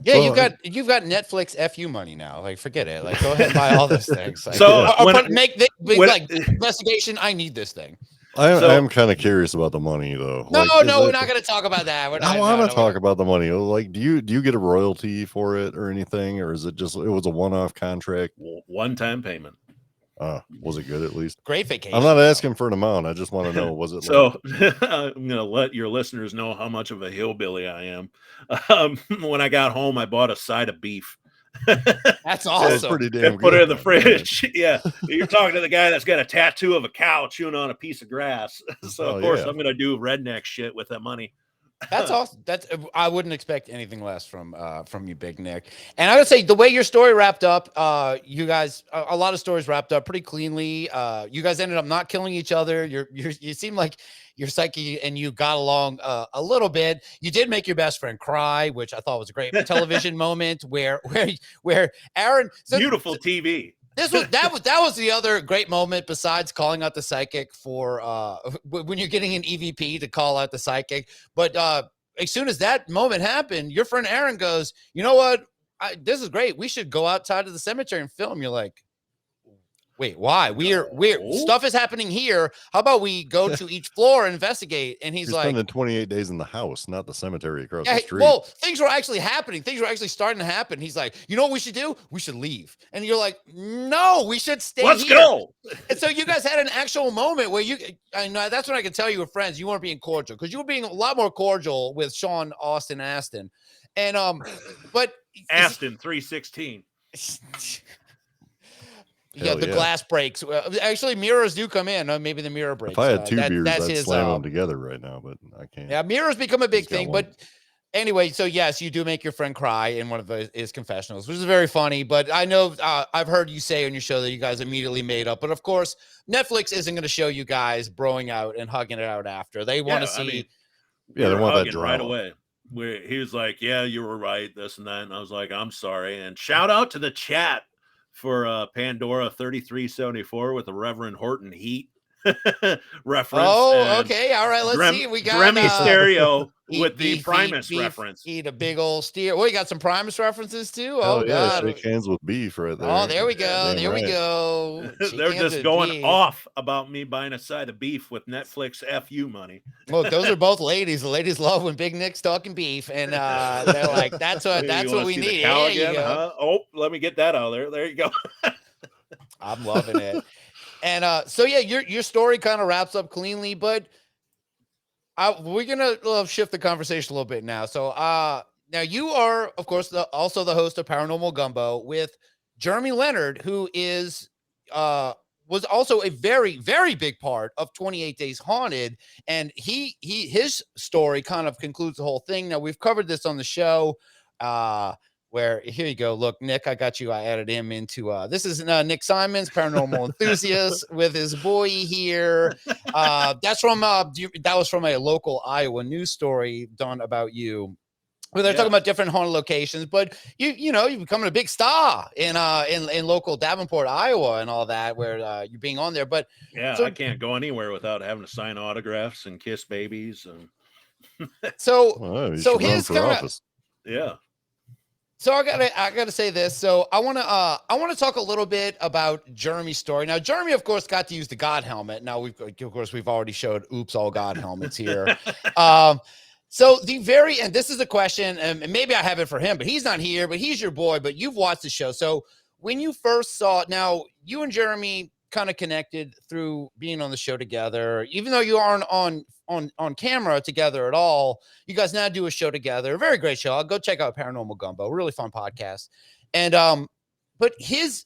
Yeah, Well, you've got Netflix FU money now. Like, forget it. Like, go ahead and buy all those things. Like, So like investigation. I need this thing. I So- am kind of curious about the money though. No, Like, no, we're not going to talk about that. I want to talk about the money. Like, do you get a royalty for it or anything, or is it just it was a one-off contract? One-time payment. Was it good at least? Great vacation. I'm not asking for an amount. I just want to know, was it So I'm going to let your listeners know how much of a hillbilly I am. When I got home, I bought a side of beef. That's awesome. pretty damn Put it in the good. fridge. Yeah. You're talking to the guy that's got a tattoo of a cow chewing on a piece of grass. So of course I'm going to do redneck shit with that money. That's awesome. I wouldn't expect anything less from you, Big Nick. And I would say the way your story wrapped up, you guys, a lot of stories wrapped up pretty cleanly. You guys ended up not killing each other. You seem like your psyche and you got along a little bit. You did make your best friend cry, which I thought was a great television moment where Aaron. Beautiful TV. That was the other great moment besides calling out the psychic for when you're getting an EVP to call out the psychic. But as soon as that moment happened, your friend Aaron goes, "You know what? This is great. We should go outside of the cemetery and film." You're like, "Wait, why? We're stuff is happening here. How about we go to each floor and investigate?" And he's like, spending 28 days in the house, not the cemetery across the street. Well, things were actually happening. Things were actually starting to happen. He's like, "You know what we should do? We should leave." And you're like, "No, we should stay Let's here." go. And so you guys had an actual moment where I know that's when I can tell you were friends. You weren't being cordial because you were being a lot more cordial with Sean, Austin, Aston. And but Aston 316. Yeah, the glass breaks. Actually, mirrors do come in. Maybe the mirror breaks. If I had two beers, that's I'd his, slam them together right now, but I can't. Yeah, mirrors become a big He's got thing. one. But anyway, so yes, you do make your friend cry in one of his confessionals, which is very funny. But I know I've heard you say on your show that you guys immediately made up. But of course, Netflix isn't going to show you guys broing out and hugging it out after. They want to see. They want that drama right away. Where he was like, "Yeah, you were right, this and that," and I was like, "I'm sorry." And shout out to the chat for Pandora 3374 with the Reverend Horton Heat reference. Oh, okay. All right. Let's see. We got Dremy Stereo with the beef, Primus beef, reference. Eat a big old steer. Well, you got some Primus references too. Oh, Oh, yeah, God. shake hands with beef right there. Oh, there we go. Damn There we right. go. Shake They're hands just with going beef. off about me buying a side of beef with Netflix FU money. Look, those are both ladies. The ladies love when Big Nick's talking beef, and they're like, "That's what You wanna we see the need." cow There you again, go. huh? Oh, let me get that out of there. There you go. I'm loving it. And so yeah, your story kind of wraps up cleanly, but we're gonna shift the conversation a little bit now. So now you are, of course, also the host of Paranormal Gumbo with Jeremy Leonard, who is was also a very, very big part of 28 Days Haunted, and his story kind of concludes the whole thing. Now we've covered this on the show. Where here you go. Look, Nick, I got you. I added him into this is Nick Simons, paranormal enthusiast, with his boy here. That's from that was from a local Iowa news story done about you, where they're talking about different haunted locations. But you're becoming a big star in local Davenport, Iowa, and all that, where you're being on there. But yeah, so, I can't go anywhere without having to sign autographs and kiss babies and so You should run his for kind of office. yeah. So I gotta say this. So I wanna talk a little bit about Jeremy's story. Now, Jeremy, of course, got to use the God helmet. Now we've already showed oops all God helmets here. So the very end, this is a question, and maybe I have it for him, but he's not here, but he's your boy, but you've watched the show. So when you first saw it, now you and Jeremy kind of connected through being on the show together, even though you aren't on camera together at all. You guys now do a show together. A very great show. I'll go check out Paranormal Gumbo. Really fun podcast. And but his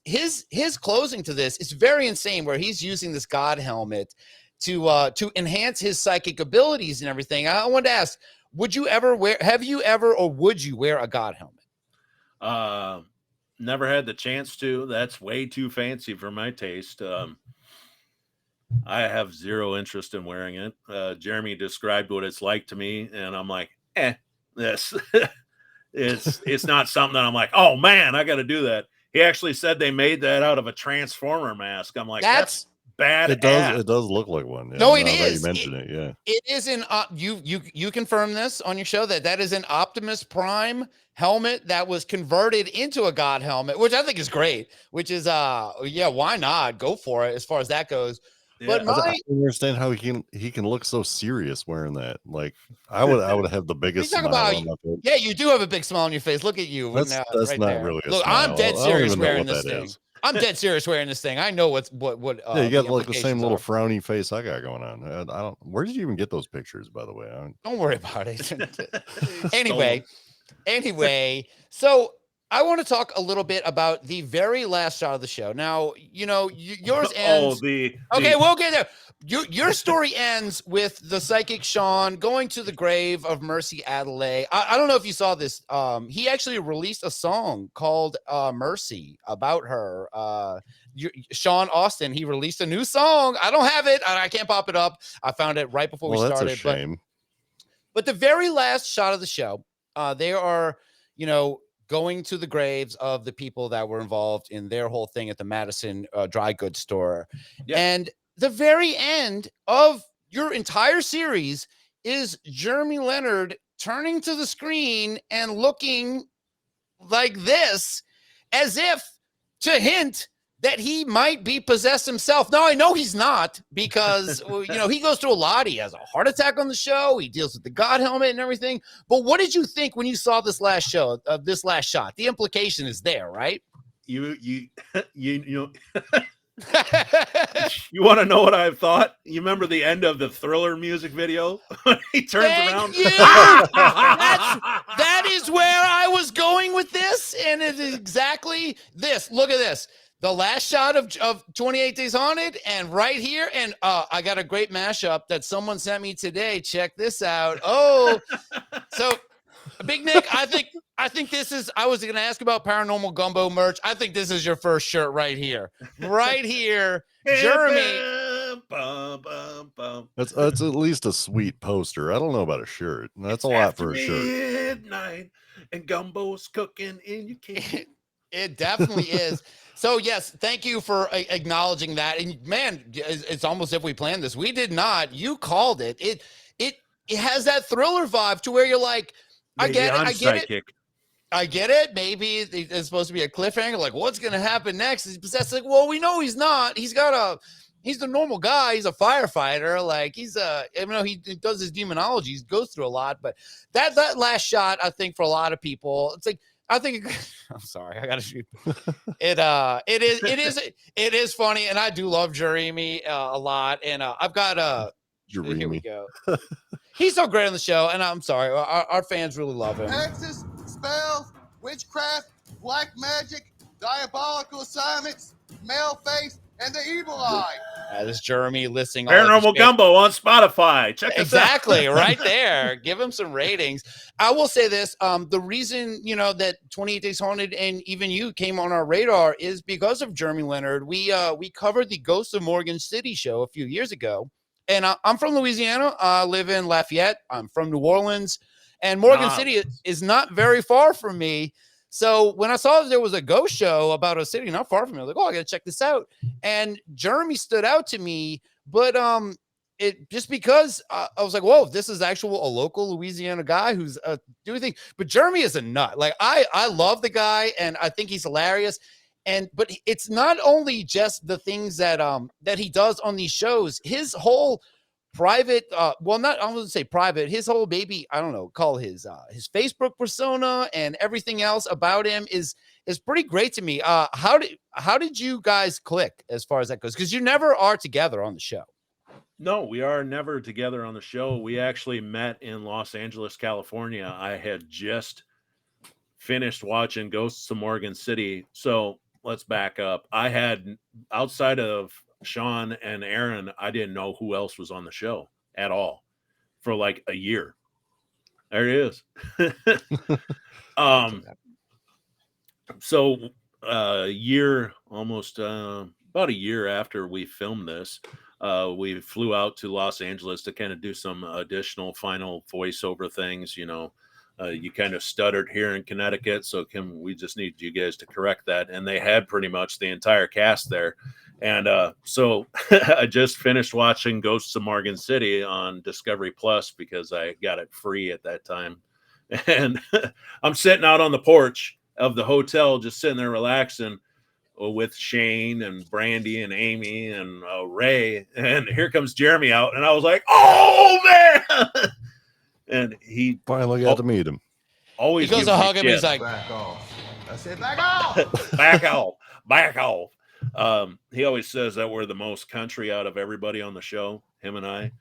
closing to this is very insane, where he's using this God helmet to enhance his psychic abilities and everything. I wanted to ask, would you ever or would you wear a God helmet? Never had the chance to. That's way too fancy for my taste. I have zero interest in wearing it. Jeremy described what it's like to me, and I'm like, this it's not something that I'm like, oh man, I got to do that. He actually said they made that out of a Transformer mask. I'm like, that's bad. It does look like one. Yeah, no, it is. You mentioned it. Yeah, it is an you confirm this on your show that is an Optimus Prime helmet that was converted into a God helmet, which I think is great. Which is yeah, why not go for it as far as that goes. Yeah. But I don't understand how he can look so serious wearing that. Like I would have the biggest smile on my face. Yeah, you do have a big smile on your face. Look at you. That's right not there. really a Look, smile. I'm dead serious wearing this thing. Is. I'm dead serious wearing this thing. I know what yeah, you got like the same little frowny face I got going on. I don't. Where did you even get those pictures, by the way? Don't worry about it. Anyway, so I want to talk a little bit about the very last shot of the show. Now, yours ends. Okay, we'll get there. Your story ends with the psychic Sean going to the grave of Mercy Adelaide. I don't know if you saw this. He actually released a song called Mercy about her. Sean Austin, he released a new song. I don't have it. I can't pop it up. I found it right before we started. That's a shame. But the very last shot of the show, they are, going to the graves of the people that were involved in their whole thing at the Madison dry goods store. Yep. And the very end of your entire series is Jeremy Leonard turning to the screen and looking like this, as if to hint that he might be possessed himself. Now, I know he's not, because, he goes through a lot. He has a heart attack on the show. He deals with the God helmet and everything. But what did you think when you saw this last shot? The implication is there, right? You you want to know what I thought? You remember the end of the Thriller music video? He turns around. That is where I was going with this, and it is exactly this. Look at this. The last shot of 28 Days Haunted, and right here, and I got a great mashup that someone sent me today. Check this out. Oh, so Big Nick, I think this is. I was going to ask about Paranormal Gumbo merch. I think this is your first shirt right here, Jeremy. That's at least a sweet poster. I don't know about a shirt. That's a lot for a shirt. Midnight and Gumbo's cooking in your kitchen. It definitely is. So yes, thank you for acknowledging that. And man, it's almost as if we planned this. We did not. You called it. It has that Thriller vibe to where you're like, I get it. Maybe it's supposed to be a cliffhanger. Like, what's going to happen next? He's possessed. Like, well, we know he's not. He's the normal guy. He's a firefighter. Like, even though he does his demonology, he goes through a lot. But that last shot, I think for a lot of people, it's like, I think I'm sorry, I gotta shoot. It is funny, and I do love Jeremy a lot. And I've got Jeremy. Here we go. He's so great on the show, and I'm sorry, our fans really love him. Hexes, spells, witchcraft, black magic, diabolical assignments, male face, and the evil eye. This Jeremy listing Paranormal Gumbo on Spotify. Check this out. Exactly, right there. Give him some ratings. I will say this: the reason that 28 Days Haunted and even you came on our radar is because of Jeremy Leonard. We covered the Ghost of Morgan City show a few years ago, and I'm from Louisiana. I live in Lafayette. I'm from New Orleans, and Morgan City is not very far from me. So when I saw that there was a ghost show about a city not far from me, I was like, oh, I got to check this out. And Jeremy stood out to me, but it just because I was like, whoa, this is a local Louisiana guy who's doing things. But Jeremy is a nut. Like I love the guy, and I think he's hilarious. But it's not only just the things that he does on these shows. His whole private, well, not, I wouldn't say private, his whole maybe, I don't know, call his Facebook persona and everything else about him is pretty great to me. How did you guys click as far as that goes? Because you never are together on the show. No, we are never together on the show. We actually met in Los Angeles, California. I had just finished watching Ghosts of Morgan City. So let's back up. I had, outside of Sean and Aaron, I didn't know who else was on the show at all for like a year. There it is. So a year, almost about a year after we filmed this, we flew out to Los Angeles to kind of do some additional final voiceover things. You know, you kind of stuttered here in Connecticut, so we just need you guys to correct that. And they had pretty much the entire cast there. And so I just finished watching Ghosts of Morgan City on Discovery Plus because I got it free at that time. And I'm sitting out on the porch of the hotel, just sitting there relaxing with Shane and Brandy and Amy and Ray. And here comes Jeremy out. And I was like, oh, man. And he finally got to meet him. Always goes to hug him. He's like, back off. I said, back off. Back off. Back off. He always says that we're the most country out of everybody on the show, him and I.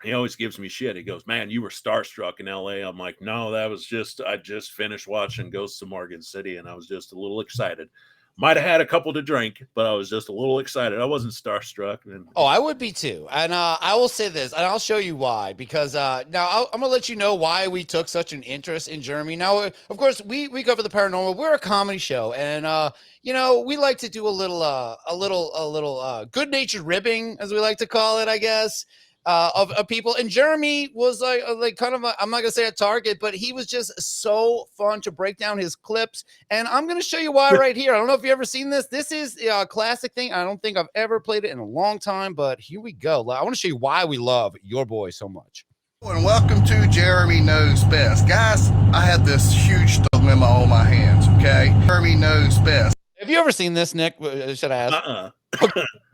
He always gives me shit. He goes, man, you were starstruck in LA. I'm like, no, that was just, I just finished watching Ghosts of Morgan City and I was just a little excited. Might have had a couple to drink, but I was just a little excited. I wasn't starstruck. Oh, I would be too. And I will say this, and I'll show you why, because now I'm going to let you know why we took such an interest in Jeremy. Now, of course, we cover the paranormal. We're a comedy show, and you know, we like to do a little good-natured ribbing, as we like to call it, I guess. Of people, and Jeremy was like kind of I'm not gonna say a target, but he was just so fun to break down his clips, and I'm gonna show you why right here. I don't know if you ever seen this. This is a classic thing. I don't think I've ever played it in a long time, but here we go. I want to show you why we love your boy so much. And welcome to Jeremy Knows Best, guys. I have this huge dilemma on my hands. Okay, Jeremy Knows Best. Have you ever seen this, Nick? Should I ask?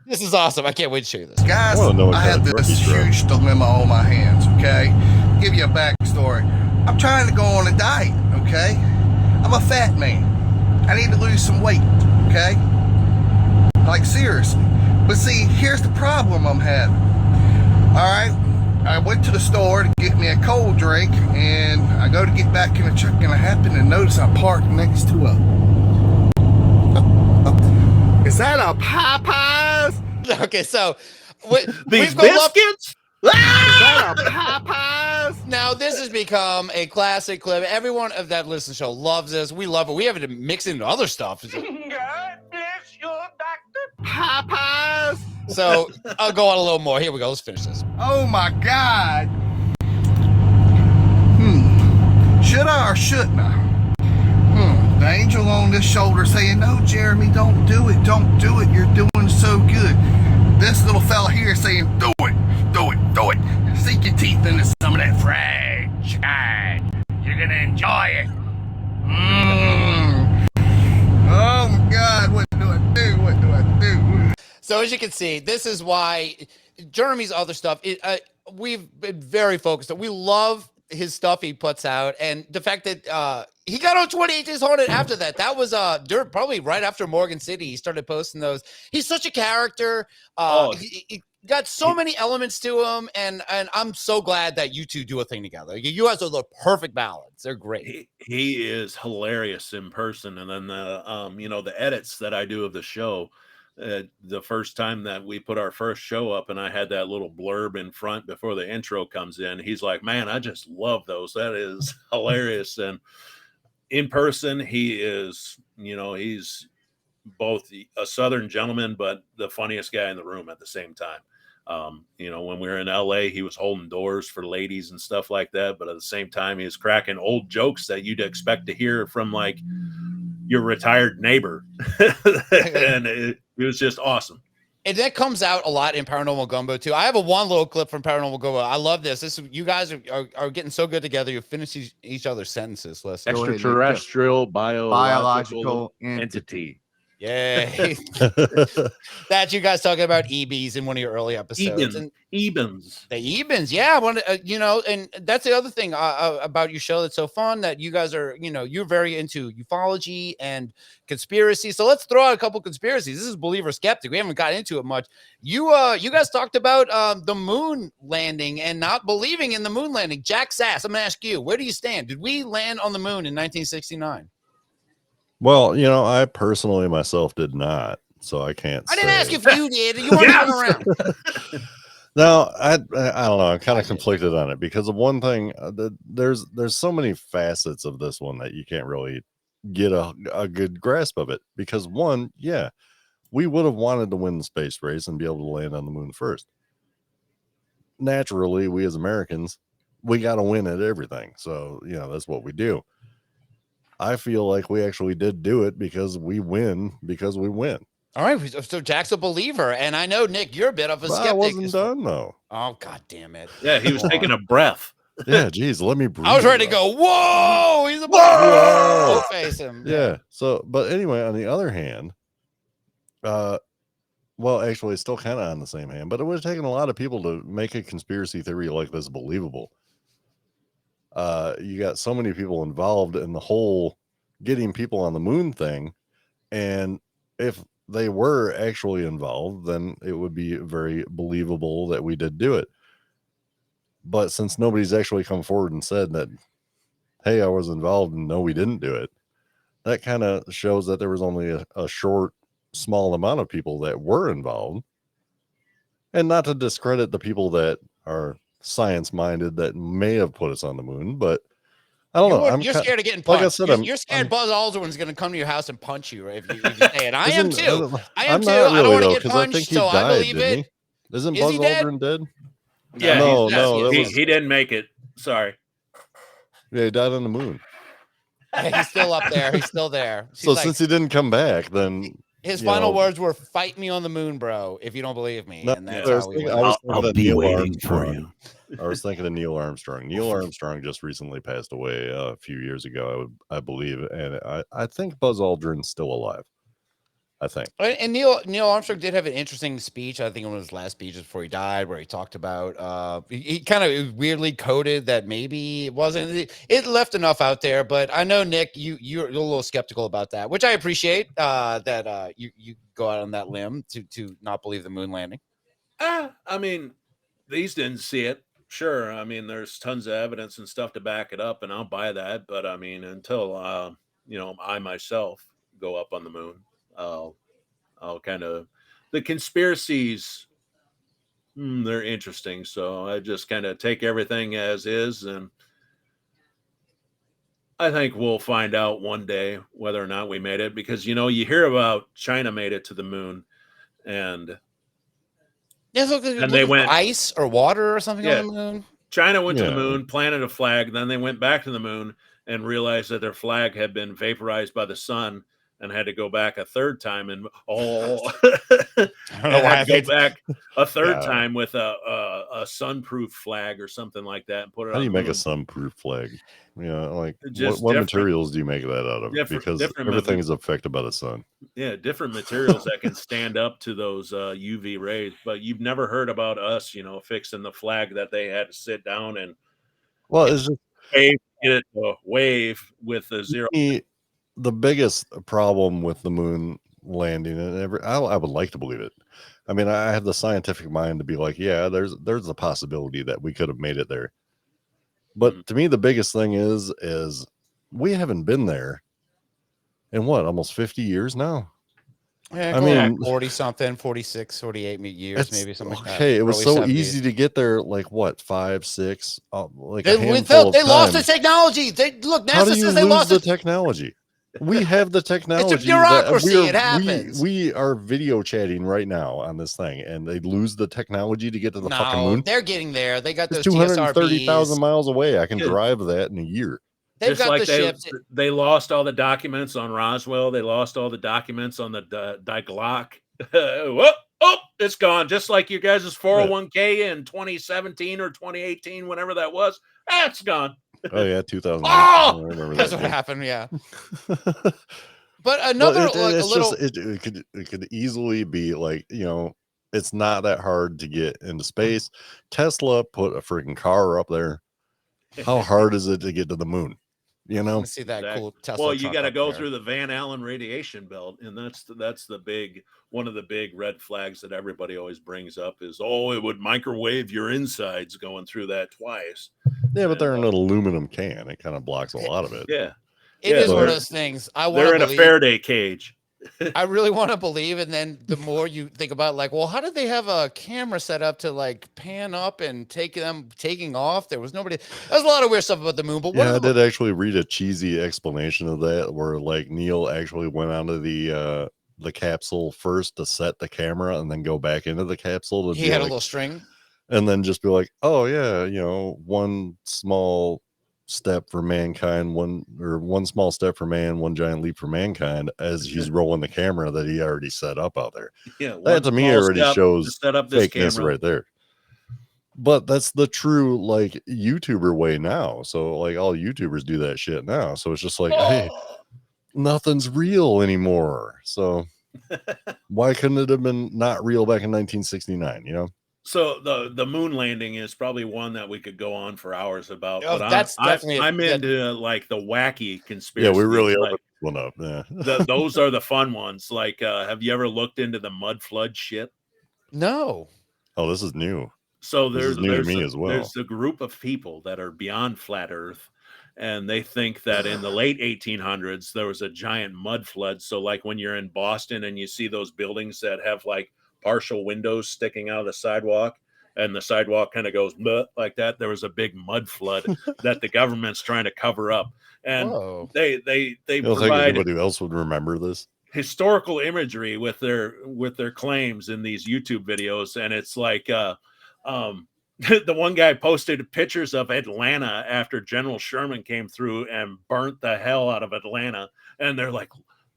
This is awesome. I can't wait to show you this. Guys, I have this huge dilemma on my hands, okay? Give you a backstory. I'm trying to go on a diet, okay? I'm a fat man. I need to lose some weight, okay? Like, seriously. But see, here's the problem I'm having. All right? I went to the store to get me a cold drink, and I go to get back in the truck, and I happen to notice I parked next to is that a Popeyes? Okay, so these biscuits? Is that a Popeyes? Now, this has become a classic clip. Everyone of that listen show loves this. We love it. We have it to mix into other stuff. God bless your doctor. Popeyes. So I'll go on a little more. Here we go. Let's finish this. Oh my God. Should I or shouldn't I? The angel on this shoulder saying, no, Jeremy, don't do it. Don't do it. You're doing so good. This little fella here saying, do it. Do it. Do it. Sink your teeth into some of that fried chicken. You're going to enjoy it. Oh, my God. What do I do? What do I do? So as you can see, this is why Jeremy's other stuff, we've been very focused on. We love his stuff he puts out, and the fact that he got on 28 Days Haunted after that. That was probably right after Morgan City. He started posting those. He's such a character. He got so many elements to him, and I'm so glad that you two do a thing together. You guys are the perfect balance. They're great. He is hilarious in person, and then the edits that I do of the show. The first time that we put our first show up and I had that little blurb in front before the intro comes in, he's like, man, I just love those. That is hilarious. And in person, he is, he's both a Southern gentleman, but the funniest guy in the room at the same time. When we were in LA, he was holding doors for ladies and stuff like that. But at the same time, he was cracking old jokes that you'd expect to hear from like your retired neighbor. And it was just awesome. And that comes out a lot in Paranormal Gumbo too. I have one little clip from Paranormal Gumbo. I love this. You guys are getting so good together. You finish each other's sentences. Listen. Extraterrestrial biological entity. Yay. That you guys talking about EBs in one of your early episodes. And Ebens. the Ebens, yeah. And that's the other thing about your show that's so fun, that you guys are, you're very into ufology and conspiracy. So let's throw out a couple conspiracies. This is Believer Skeptic. We haven't got into it much. You guys talked about the moon landing and not believing in the moon landing. Jack Sass, I'm gonna ask you, where do you stand? Did we land on the moon in 1969? Well, I personally myself did not, so I can't. I didn't say. ask if you did. You weren't even around. No, I don't know. I'm kind of conflicted on it because of one thing. There's so many facets of this one that you can't really get a good grasp of it. Because one, yeah, we would have wanted to win the space race and be able to land on the moon first. Naturally, we as Americans, we got to win at everything. So that's what we do. I feel like we actually did do it because we win. All right, so Jack's a believer, and I know, Nick, you're a bit of a skeptic. I wasn't done though. Oh, God damn it! Yeah, he was taking a breath. Yeah, geez, let me breathe. I was ready to go. Whoa, he's a Whoa! face him. Yeah. So, but anyway, on the other hand, well, actually, it's still kind of on the same hand, but it would have taken a lot of people to make a conspiracy theory like this believable. You got so many people involved in the whole getting people on the moon thing, and if they were actually involved, then it would be very believable that we did do it. But since nobody's actually come forward and said that, hey, I was involved, and no, we didn't do it, that kind of shows that there was only a short, small amount of people that were involved. And not to discredit the people that are science-minded that may have put us on the moon, but I don't know. You're scared of getting punched. Like I said, you're scared Buzz Aldrin's going to come to your house and punch you if you say it. I am too. I am I'm too. not I don't want to really, get I punched, think he so I died, believe didn't it. he? Isn't Is Buzz he dead? Aldrin dead? Yeah, No, he didn't make it. Sorry. Yeah, he died on the moon. Hey, he's still up there. He's still there. So since he didn't come back, then his final words were, "Fight me on the moon, bro, if you don't believe me." No, and that's I how was we thinking, went. I'll be waiting for you. I was thinking of Neil Armstrong. Neil Armstrong just recently passed away a few years ago, I believe, and I think Buzz Aldrin's still alive. I think. And Neil Armstrong did have an interesting speech. I think one of his last speeches before he died, where he talked about he kind of weirdly coded that maybe it wasn't. It left enough out there, but I know, Nick, you're a little skeptical about that, which I appreciate. That you go out on that limb to not believe the moon landing. I mean, these didn't see it. Sure, I mean, there's tons of evidence and stuff to back it up, and I'll buy that. But I mean, until I myself go up on the moon, I'll kind of the conspiracies. They're interesting, so I just kind of take everything as is, and I think we'll find out one day whether or not we made it. Because you hear about China made it to the moon, and They went ice or water or something on the moon. China went to the moon, planted a flag, then they went back to the moon and realized that their flag had been vaporized by the sun and had to go back a third time and had to go back a third time with a sunproof flag or something like that and put it. How on do you the make moon. a sunproof flag? Like Just what different- materials do you make that out of? Because everything is affected by the sun. Yeah, different materials that can stand up to those UV rays. But you've never heard about us, fixing the flag that they had to sit down and It's just get it to wave with a zero. The biggest problem with the moon landing, and I would like to believe it. I mean, I have the scientific mind to be like, yeah, there's a possibility that we could have made it there. But to me, the biggest thing is we haven't been there in almost 50 years now. Yeah, I mean, 40 something, 46, 48 years, maybe something like that. Okay, it was Early so 70s. easy to get there, like 5, 6, like They lost the technology. NASA How do you says they lose lost the technology? We have the technology. It's a bureaucracy. It happens. We are video chatting right now on this thing, and they lose the technology to get to the fucking moon. They're getting there. They got those 230,000 miles away. I can Yeah. drive that in a year. They've Just got like the ships. they lost all the documents on Roswell. They lost all the documents on the Glock. It's gone. Just like you guys' 401k in 2017 or 2018, whenever that was. That's gone. Oh yeah, 2000. Oh, that's what happened. Yeah. But Well, another like a it's little. just it could easily be like, it's not that hard to get into space. Tesla put a freaking car up there. How hard is it to get to the moon? I want to see that Exactly. cool Tesla Well, you truck got to up go there. through the Van Allen radiation belt, and that's the big one of the big red flags that everybody always brings up is, oh, it would microwave your insides going through that twice. Yeah, but they're in And an aluminum can. It kind of blocks a lot of it. yeah, It yeah, is one of but- those things. I want they're to in a believe. Faraday cage. I really want to believe, and then the more you think about, like, well, how did they have a camera set up to like pan up and take them taking off? There was nobody. There's a lot of weird stuff about the moon, but one Yeah, I of the did actually read a cheesy explanation of that where like Neil actually went onto the capsule first to set the camera and then go back into the capsule to he be had a like, little string. and then just be like, oh yeah, one small step for mankind, one small step for man, one giant leap for mankind, as he's rolling the camera that he already set up out there. Yeah, That one to me small already step to shows set up this fakeness camera. right there. But that's the true like YouTuber way now. So like all YouTubers do that shit now. So it's just like, hey, nothing's real anymore. So why couldn't it have been not real back in 1969? So the moon landing is probably one that we could go on for hours about. Oh, But that's definitely I'm into like the wacky Yeah, conspiracy. we really like, opened one up. Yeah. those are the fun ones. Like, have you ever looked into the mud flood shit? No. Oh, this is new. So This is new to me as well. There's a group of people that are beyond flat Earth, and they think that in the late 1800s there was a giant mud flood. So like when you're in Boston and you see those buildings that have like partial windows sticking out of the sidewalk, and the sidewalk kind of goes "Bleh," like that, there was a big mud flood that the government's trying to cover up, and Whoa. they I don't think provide anybody else would remember this. historical imagery with their claims in these YouTube videos, and it's like the one guy posted pictures of Atlanta after General Sherman came through and burnt the hell out of Atlanta, and they're like,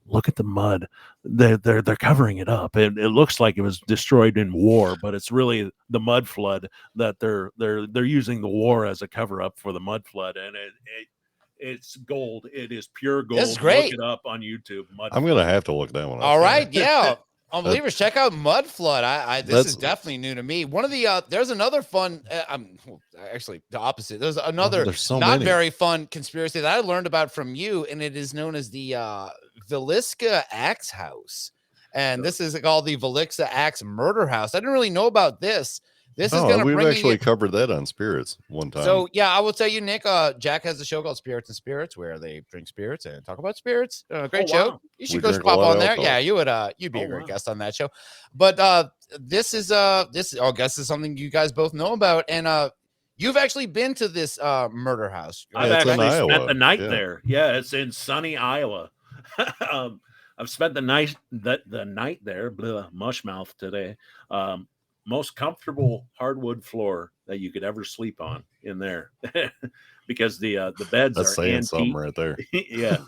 look at the mud, they're covering it up, and it looks like it was destroyed in war, but it's really the mud flood that they're using the war as a cover up for the mud flood, and it's gold. It is pure gold. That's great. Look it up on YouTube. I'm gonna have to look that one up. All then. right, yeah. Unbelievers, check out Mud Flood. This is That's- definitely new to me. One of the there's another fun. Actually, the opposite. There's another there's so not many. very fun conspiracy that I learned about from you, and it is known as the Villisca Axe House, and this is called the Villisca Axe Murder House. I didn't really know about this. This is going to we've bring actually you. covered that on Spirits one time. So yeah, I will tell you, Nick. Jack has a show called Spirits and Spirits where they drink spirits and talk about spirits. Great Oh, show. wow. You should We go drink a pop lot on of there. alcohol. Yeah, you'd be a Oh, great wow. guest on that show. But this is I guess is something you guys both know about, and you've actually been to this murder house. I've it's in actually spent Iowa. the night Yeah. there. Yeah, it's in sunny Iowa. I've spent the night there. Blah, mush mouth today. Most comfortable hardwood floor that you could ever sleep on in there, because the beds That's are saying something antique. right there. Yeah,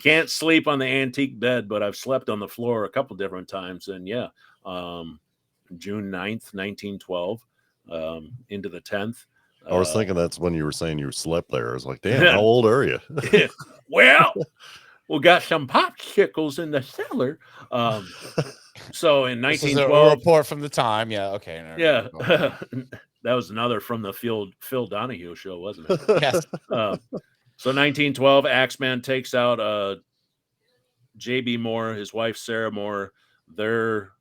can't sleep on the antique bed, but I've slept on the floor a couple different times. And yeah, June 9th, 1912, into the 10th. I was thinking that's when you were saying you slept there. I was like, damn, how old are you? Well, we got some popsicles in the cellar. So in This is a 1912, report from the time. Yeah. Okay. no, yeah, no, no. that was another from the Phil Donahue show, wasn't it? Yes. So 1912, Axeman takes out J.B. Moore, his wife Sarah Moore, their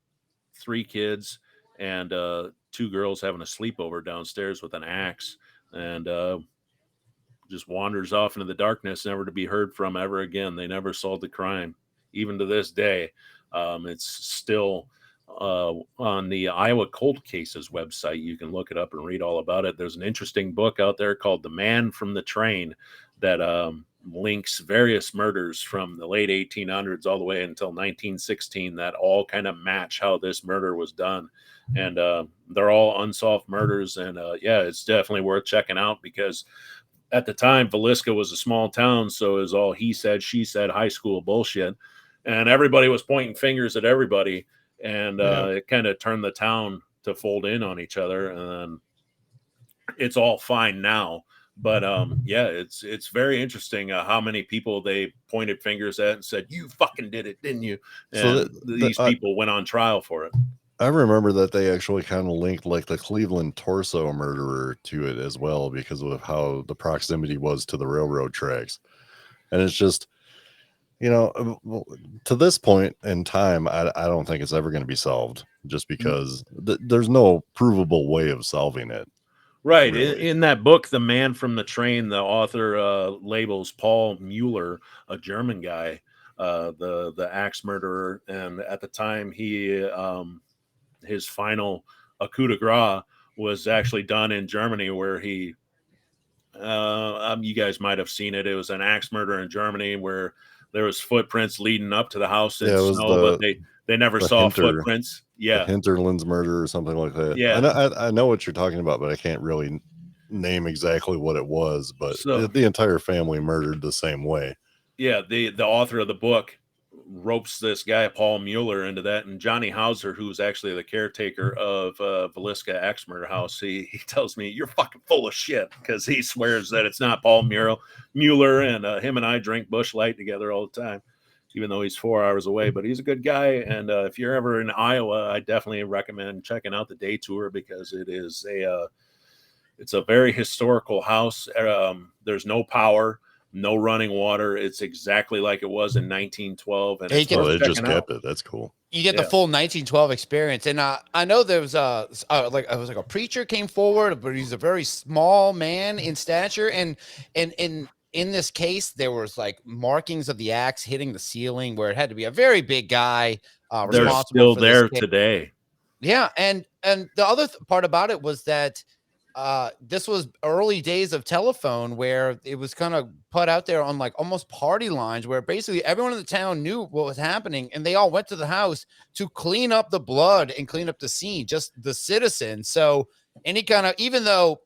3 kids, and 2 girls having a sleepover downstairs with an axe, and just wanders off into the darkness, never to be heard from ever again. They never solved the crime, even to this day. It's still on the Iowa Cold Cases website. You can look it up and read all about it. There's an interesting book out there called The Man from the Train that links various murders from the late 1800s all the way until 1916 that all kind of match how this murder was done. And they're all unsolved murders. And yeah, it's definitely worth checking out, because at the time, Villisca was a small town, so it was all he said, she said, high school bullshit. And everybody was pointing fingers at everybody, and it kind of turned the town to fold in on each other. And then it's all fine now, But yeah, it's very interesting how many people they pointed fingers at and said, "You fucking did it, didn't you?" So And these people went on trial for it. I remember that they actually kind of linked like the Cleveland torso murderer to it as well because of how the proximity was to the railroad tracks. And it's just, to this point in time, I don't think it's ever going to be solved just because there's no provable way of solving it. Right. Really. In that book, The Man from the Train, the author labels Paul Mueller, a German guy, the axe murderer. And at the time, his final coup de grace was actually done in Germany, where he, you guys might have seen it. It was an axe murder in Germany where there was footprints leading up to the house in Yeah, it was snow, but they never saw footprints. the Yeah. Hinterlands murder or something like that. Yeah. I know what you're talking about, but I can't really name exactly what it was. But So the entire family murdered the same way. yeah, the author of the book ropes this guy Paul Mueller into that, and Johnny Hauser, who's actually the caretaker of Villisca Axe Murder House, he tells me you're fucking full of shit because he swears that it's not Paul Mueller, and him and I drink Busch Light together all the time, even though he's 4 hours away. But he's a good guy, and if you're ever in Iowa, I definitely recommend checking out the day tour because it's a very historical house. There's no power, no running water. It's exactly like it was in 1912, and it's They just kept it. That's cool. You get the full 1912 experience, and I know there was a preacher came forward, but he's a very small man in stature, and in this case there was like markings of the axe hitting the ceiling where it had to be a very big guy. They're Responsible still for this there case. today. Yeah, and the other part about it was that this was early days of telephone where it was kind of put out there on like almost party lines where basically everyone in the town knew what was happening and they all went to the house to clean up the blood and clean up the scene, just the citizens. So any kind of, even though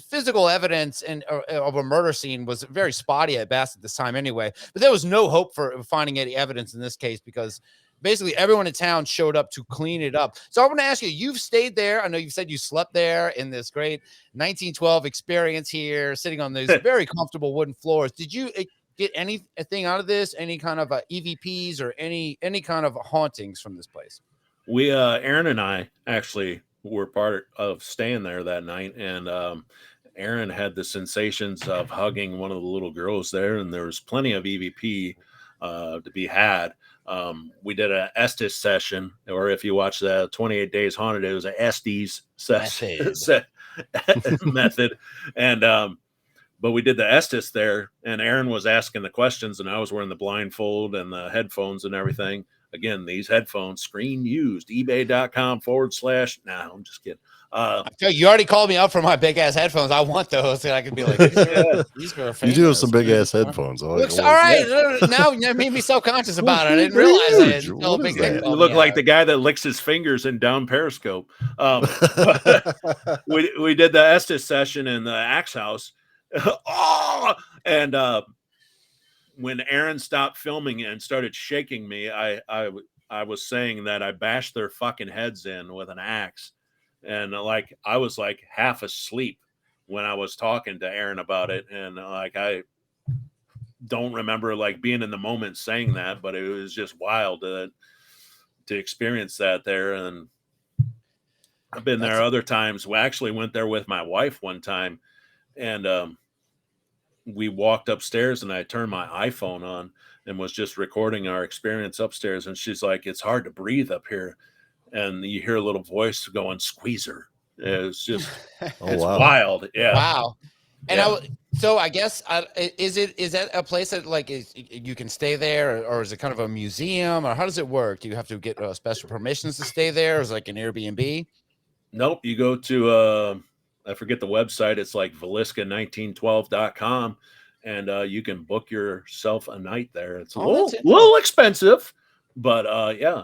physical evidence of a murder scene was very spotty at best at this time anyway, but there was no hope for finding any evidence in this case because basically everyone in town showed up to clean it up. So I want to ask you, you've stayed there. I know you said you slept there in this great 1912 experience here, sitting on those very comfortable wooden floors. Did you get anything out of this? Any kind of EVPs or any kind of hauntings from this place? We, Aaron and I actually were part of staying there that night. And Aaron had the sensations of hugging one of the little girls there. And there was plenty of EVP to be had. We did a Estes session, or if you watch the 28 Days Haunted, it was an Estes session method. And, but we did the Estes there, and Aaron was asking the questions, and I was wearing the blindfold and the headphones and everything. Again, these headphones, screen used, ebay.com / nah, I'm just kidding. You already called me up for my big ass headphones. I want those, and I could be like, these are you do have some big ass headphones. Looks all right. Now you made me self-conscious about it. I didn't realize I had so big You look like the guy that licks his fingers in down Periscope. We did the Estes session in the Axe House. And when Aaron stopped filming and started shaking me, I was saying that I bashed their fucking heads in with an axe. And like I was like half asleep when I was talking to Aaron about it, and like I don't remember like being in the moment saying that, but it was just wild to experience that there. And I've been there other times. We actually went there with my wife one time, and we walked upstairs, and I turned my iPhone on and was just recording our experience upstairs. And she's like, "It's hard to breathe up here." And you hear a little voice going, "Squeezer." It's just, it's wild. Yeah. Wow. And so I guess, is that a place that like you can stay there, or is it kind of a museum, or how does it work? Do you have to get special permissions to stay there? Or is it like an Airbnb? Nope. You go to, I forget the website. It's like Villisca1912.com, and you can book yourself a night there. It's a little expensive, but yeah,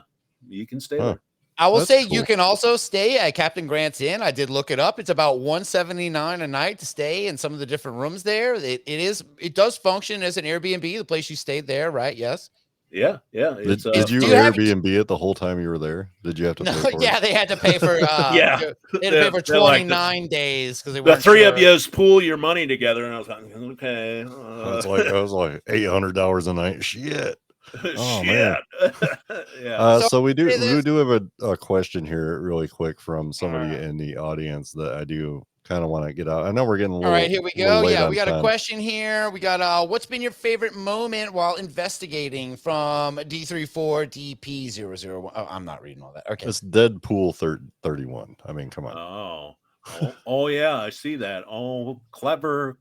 you can stay there. I will say cool. You can also stay at Captain Grant's Inn. I did look it up. It's about $179 a night to stay in some of the different rooms there. It does function as an Airbnb, the place you stayed there, right? Yes. Yeah. Did, It's did you Do you have- Airbnb it the whole time you were there? Did you have to pay No, for yeah, it? they had to pay for Yeah. they had to pay for They're like 29 days because they the weren't three sure. of you pool your money together, and I was like, okay, I was like $800 a night. Shit. Oh man. Yeah. So So we say this- do have a question here really quick from somebody Alright. in the audience that I do kind of want to get out. I know we're getting a All little, right, here we little go. late Yeah, on we got a time. question here. We got what's been your favorite moment while investigating from D34DP001? Oh, I'm not reading all that. Okay. It's Deadpool 31. I mean, come on. Oh yeah, I see that. Oh, clever.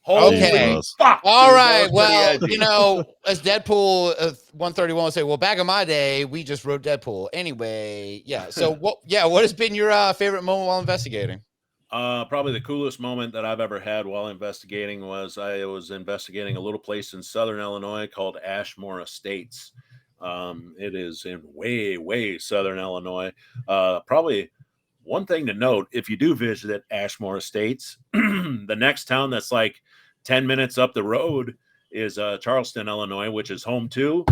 Okay. Jesus. Fuck, All dude, that right. was pretty Well, edgy. you know, as Deadpool 131 would say, well, back in my day, we just wrote Deadpool. Anyway, yeah. So what has been your favorite moment while investigating? Probably the coolest moment that I've ever had while investigating was I was investigating a little place in Southern Illinois called Ashmore Estates. It is in way Southern Illinois. Probably one thing to note, if you do visit Ashmore Estates, the next town that's like 10 minutes up the road is Charleston, Illinois, which is home to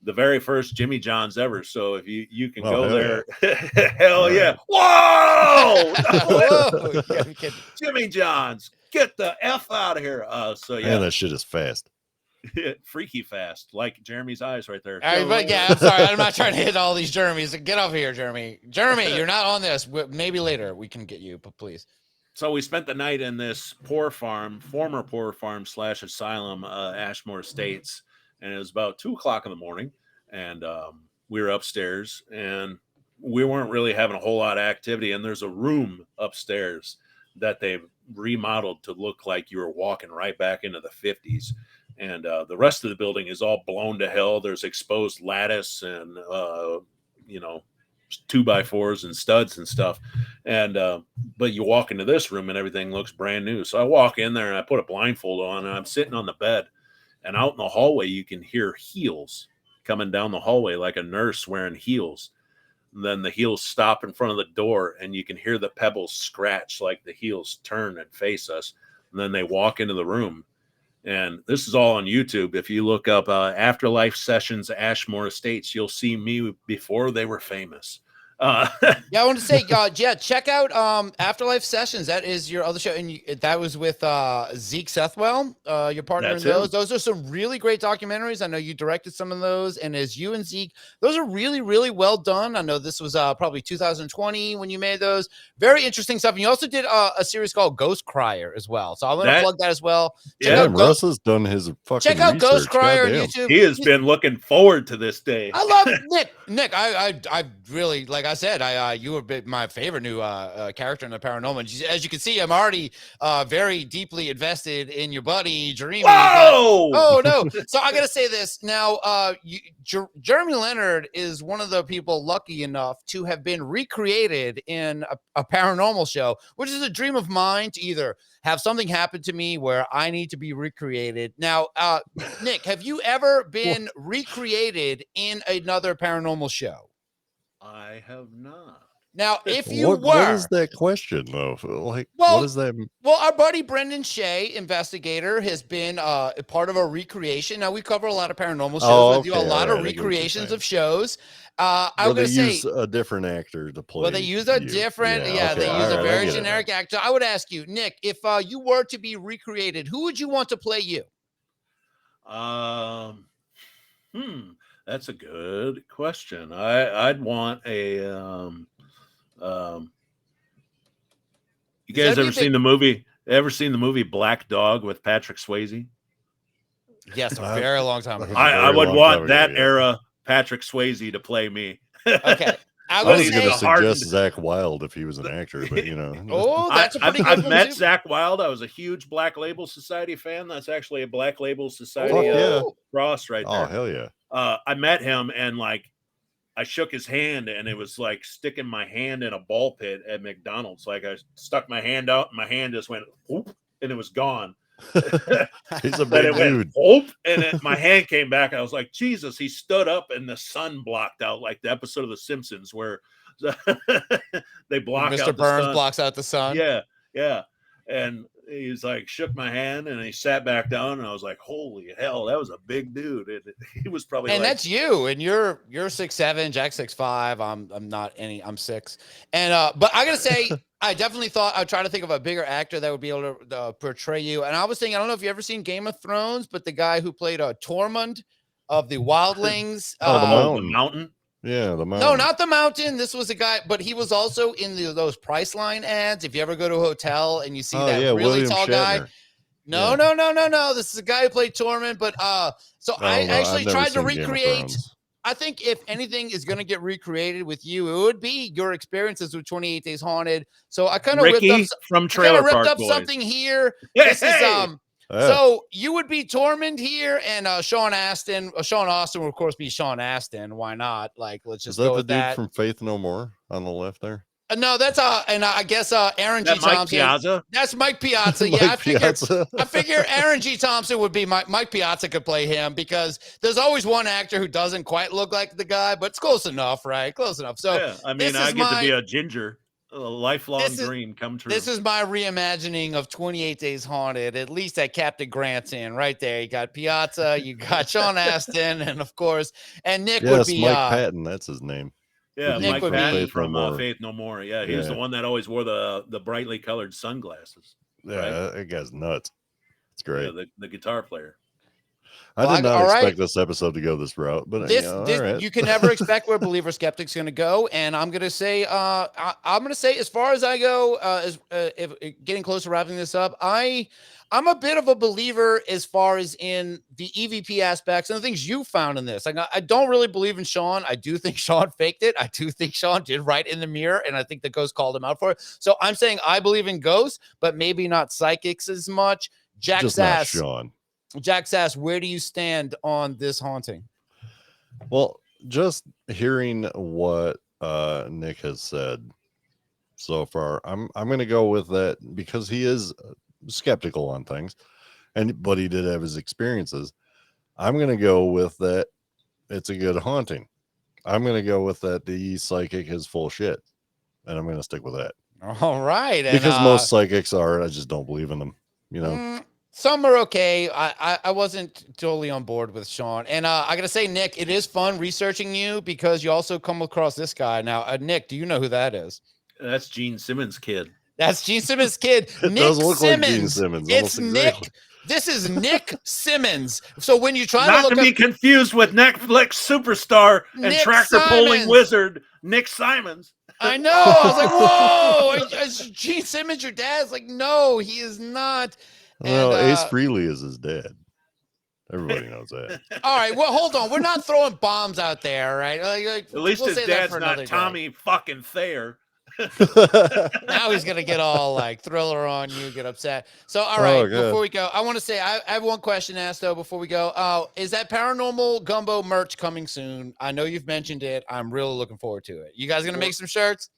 the very first Jimmy John's ever. So if you can go hell there, hell All yeah. right. Whoa! Whoa, you gotta be kidding. Jimmy John's, get the F out of here. So Man, yeah, that shit is fast. freaky fast, like Jeremy's eyes right there. All right, but yeah, I'm sorry. I'm not trying to hit all these Jeremys. Get off here, Jeremy. Jeremy, you're not on this. Maybe later we can get you, but please. So we spent the night in this former poor farm / asylum, Ashmore Estates, and it was about 2:00 in the morning, and we were upstairs, and we weren't really having a whole lot of activity. And there's a room upstairs that they've remodeled to look like you were walking right back into the 50s. And the rest of the building is all blown to hell. There's exposed lattice and 2x4s and studs and stuff. And but you walk into this room and everything looks brand new. So I walk in there and I put a blindfold on and I'm sitting on the bed, and out in the hallway you can hear heels coming down the hallway, like a nurse wearing heels. And then the heels stop in front of the door and you can hear the pebbles scratch like the heels turn and face us. And then they walk into the room. And this is all on YouTube. If you look up Afterlife Sessions Ashmore Estates, you'll see me before they were famous. Yeah, I want to say, check out Afterlife Sessions. That is your other show, and that was with Zeke Sethwell, your partner That's in those. him. Those are some really great documentaries. I know you directed some of those, and as you and Zeke, those are really, really well done. I know this was probably 2020 when you made those. Very interesting stuff. And you also did a series called Ghost Crier as well. So I'm going to plug that as well. Yeah, out Russ has done his fucking Check out research. Ghost Crier on Goddamn. YouTube. He has been looking forward to this day. I love Nick. I really, like I said, you were my favorite new character in the paranormal. And as you can see, I'm already very deeply invested in your buddy Jeremy. Whoa! Oh no! So I gotta say this now. Jeremy Leonard is one of the people lucky enough to have been recreated in a paranormal show, which is a dream of mine to either have something happen to me where I need to be recreated. Now, Nick, have you ever been recreated in another paranormal show? I have not. Now, if you What is that question though? Like, Well, what is that? Well, our buddy Brendan Shea, investigator, has been a part of a recreation. Now, we cover a lot of paranormal shows. Oh, We do a okay, lot all of right, I get what you're recreations saying. of shows. I'm Where going they to say, use a different actor to play. well, they use a you. different, they okay, use all a right, I very get it now. generic actor. I would ask you, Nick, if you were to be recreated, who would you want to play you? That's a good question. I'd want a you Is guys that ever seen the movie? Ever seen the movie Black Dog with Patrick Swayze? Yes, a very long time ago. I would long want time that ago, yeah. era Patrick Swayze to play me. Okay. I would was say, going to hardened- suggest Zach Wilde if he was an actor, but you know. oh, that's a pretty good I've one, met too. Zach Wilde. I was a huge Black Label Society fan. That's actually a Black Label Society Fuck yeah. cross right there. Oh hell yeah! I met him and like I shook his hand and it was like sticking my hand in a ball pit at McDonald's. Like I stuck my hand out and my hand just went whoop, and it was gone. He's a Then big it went dude. whoop, and my hand came back. I was like, Jesus, he stood up and the sun blocked out like the episode of The Simpsons where they block Mr. out the Burns sun. blocks out the sun. Yeah. And he's like, shook my hand, and he sat back down, and I was like, holy hell, that was a big dude. He was probably And like, that's you, and you're 6'7", Jack 6'5". I'm not any. I'm 6, and but I gotta say, I definitely thought I'd try to think of a bigger actor that would be able to portray you. And I was thinking, I don't know if you ever seen Game of Thrones, but the guy who played Tormund of the Wildlings. Oh, the the mountain. mountain. Yeah, the mountain. No, not the mountain. This was a guy, but he was also in those Priceline ads. If you ever go to a hotel and you see that really William tall guy. Shatner. No, Yeah. no. This is a guy who played Tormund, but so I actually tried to recreate. I think if anything is going to get recreated with you, it would be your experiences with 28 Days Haunted. So I kind of ripped up from Trailer Park Boys. something here. Yeah, this is So you would be Tormund here, and Sean Astin. Sean Austin would of course be Sean Astin. Why not? Like, let's just go with that. Is that the dude from Faith No More on the left there? No, that's and I guess Aaron G. Mike Thompson. Piazza? That's Mike Piazza. Mike Yeah, Piazza. I figure Aaron G. Thompson would be Mike Piazza could play him, because there's always one actor who doesn't quite look like the guy, but it's close enough, right? Close enough. So yeah, I mean, I get to be a ginger, a lifelong dream come true. This is my reimagining of 28 Days Haunted. At least that Captain Grant's in right there. You got Piazza, you got Sean Astin, and of course, and Nick would be Mike Patton. That's his name. Yeah, Nick Mike Patton from No More. Faith No More. Yeah, he was the one that always wore the brightly colored sunglasses. Yeah, right? that guy's nuts. It's great. Yeah, the guitar player. I did not expect this episode to go this route, but you can never expect where Believer Skeptic's going to go. And I'm going to say, I'm going to say, as far as I go, if getting close to wrapping this up, I'm a bit of a believer as far as in the EVP aspects and the things you found in this. Like, I don't really believe in Sean. I do think Sean faked it. I do think Sean did write in the mirror, and I think the ghost called him out for it. So I'm saying I believe in ghosts, but maybe not psychics as much. Jack Sass, where do you stand on this haunting? Well, just hearing what Nick has said so far, I'm going to go with that, because he is skeptical on things, but he did have his experiences. I'm going to go with that. It's a good haunting. I'm going to go with that. The psychic is full shit, and I'm going to stick with that. All right, because most psychics are. I just don't believe in them. You know. Some are okay. I wasn't totally on board with Sean. And I got to say, Nick, it is fun researching you, because you also come across this guy. Now, Nick, do you know who that is? That's Gene Simmons' kid. That's Gene Simmons' kid. It Nick does look Simmons. like Gene Simmons. It's Nick. Exactly. This is Nick Simmons. So when you try Not to look to be confused with Netflix superstar and Nick tractor pulling Simons. wizard Nick Simons. I know. I was like, whoa, is Gene Simmons your dad? It's like, no, he is not. Well, And, Ace Frehley is his dad. Everybody knows that. all right, well, hold on. We're not throwing bombs out there, right? Like, At least we'll his save that dad's for not another day. Tommy fucking Thayer. Now he's gonna get all like Thriller on you, get upset. So all right, before we go, I want to say I have one question to ask though before we go. Is that Paranormal Gumbo merch coming soon? I know you've mentioned it. I'm really looking forward to it. You guys gonna make some shirts?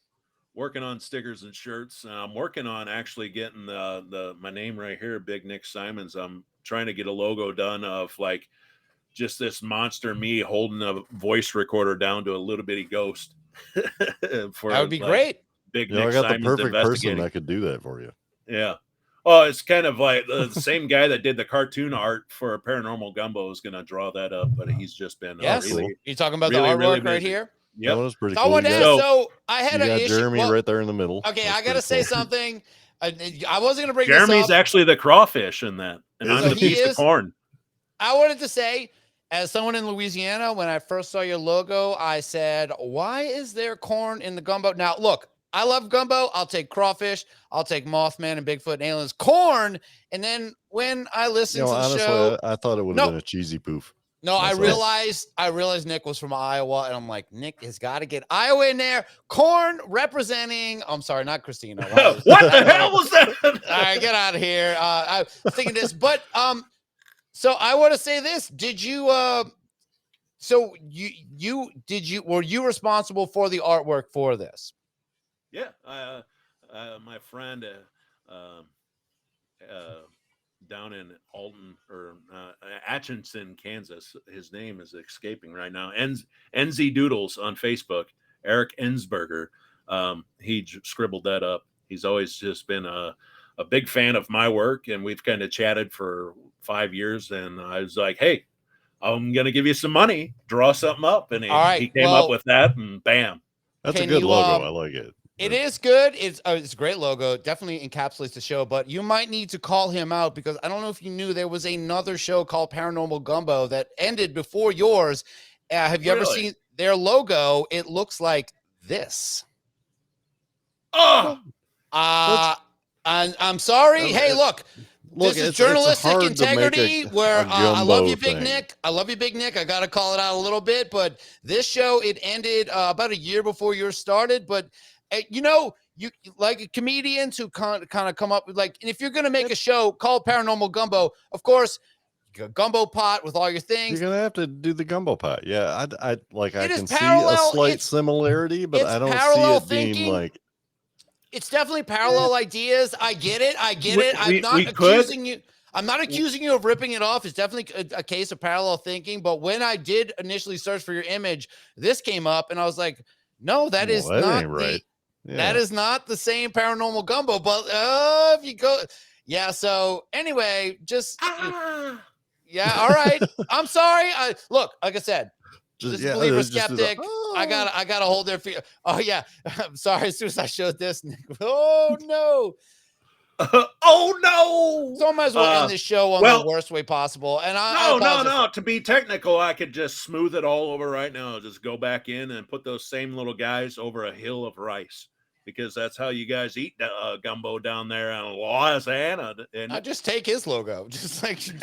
Working on stickers and shirts. I'm working on actually getting my name right here, Big Nick Simons. I'm trying to get a logo done of like just this monster me holding a voice recorder down to a little bitty ghost. That would be great. Big I Nick got the Simons perfect person investigating. that could do that for you. Yeah. Oh, it's kind of like the same guy that did the cartoon art for Paranormal Gumbo is going to draw that up, but he's just been Really. You talking about really, the artwork really right busy. here? Yep. That was pretty So I cool. wanted to ask, so I had you an got issue. Jeremy right there in the middle. Okay, That's I got to pretty say cool. something. I wasn't gonna bring Jeremy's this up. actually the crawfish in that, and I'm So the he piece is- of corn. I wanted to say, as someone in Louisiana, when I first saw your logo, I said, why is there corn in the gumbo? Now, look, I love gumbo. I'll take crawfish. I'll take Mothman and Bigfoot and aliens. Corn. And then when I listened to the honestly, show, I thought it would have been a cheesy poof. no, I That's all. realized Nick was from Iowa, and I'm like, Nick has got to get Iowa in there. Corn representing, I'm sorry, not Christina. What the hell was that? All right, get out of here. I was thinking this, but so I want to say this. Did you so were you responsible for the artwork for this? Yeah, my friend down in Alton or Atchison, Kansas, his name is escaping right now. NZ Doodles on Facebook, Eric Ensberger. He scribbled that up. He's always just been a a big fan of my work, and we've kind of chatted for 5 years. And I was like, "Hey, I'm gonna give you some money, draw something up," and All right. he came up with that, and bam. That's a Can good you, logo. I like it. It is good. It's a great logo. Definitely encapsulates the show, but you might need to call him out because I don't know if you knew there was another show called Paranormal Gumbo that ended before yours. Have you ever Really? seen their logo? It looks like this. Oh, I'm sorry. Hey, look, this is it's journalistic hard to make integrity a where I love gumbo you, Big thing. Nick. I love you, Big Nick. I got to call it out a little bit, but this show, it ended about a year before yours started. But, you know, you like comedians who kind of come up with like, and if you're going to make a show called Paranormal Gumbo, of course, gumbo pot with all your things. You're gonna have to do the gumbo pot. Yeah, I like. I It is can see a parallel. slight similarity, but it's I don't see parallel it being thinking. like. It's definitely parallel ideas. I get it. I'm not we accusing you. I'm not accusing you of ripping it off. It's definitely a case of parallel thinking. But when I did initially search for your image, this came up, and I was like, "No, that is that not ain't right. Yeah. That is not the same Paranormal Gumbo." But if you go, yeah. So anyway, just yeah. All right. I'm sorry. Look, like I said, Just this believer just do the, skeptic. I gotta hold their feet. Oh yeah. I'm sorry. As soon as I showed this, Nick, oh no. Oh no! So I might as well end this show on the worst way possible. And no. To be technical, I could just smooth it all over right now. Just go back in and put those same little guys over a hill of rice, because that's how you guys eat gumbo down there in Louisiana. And I just take his logo, just like just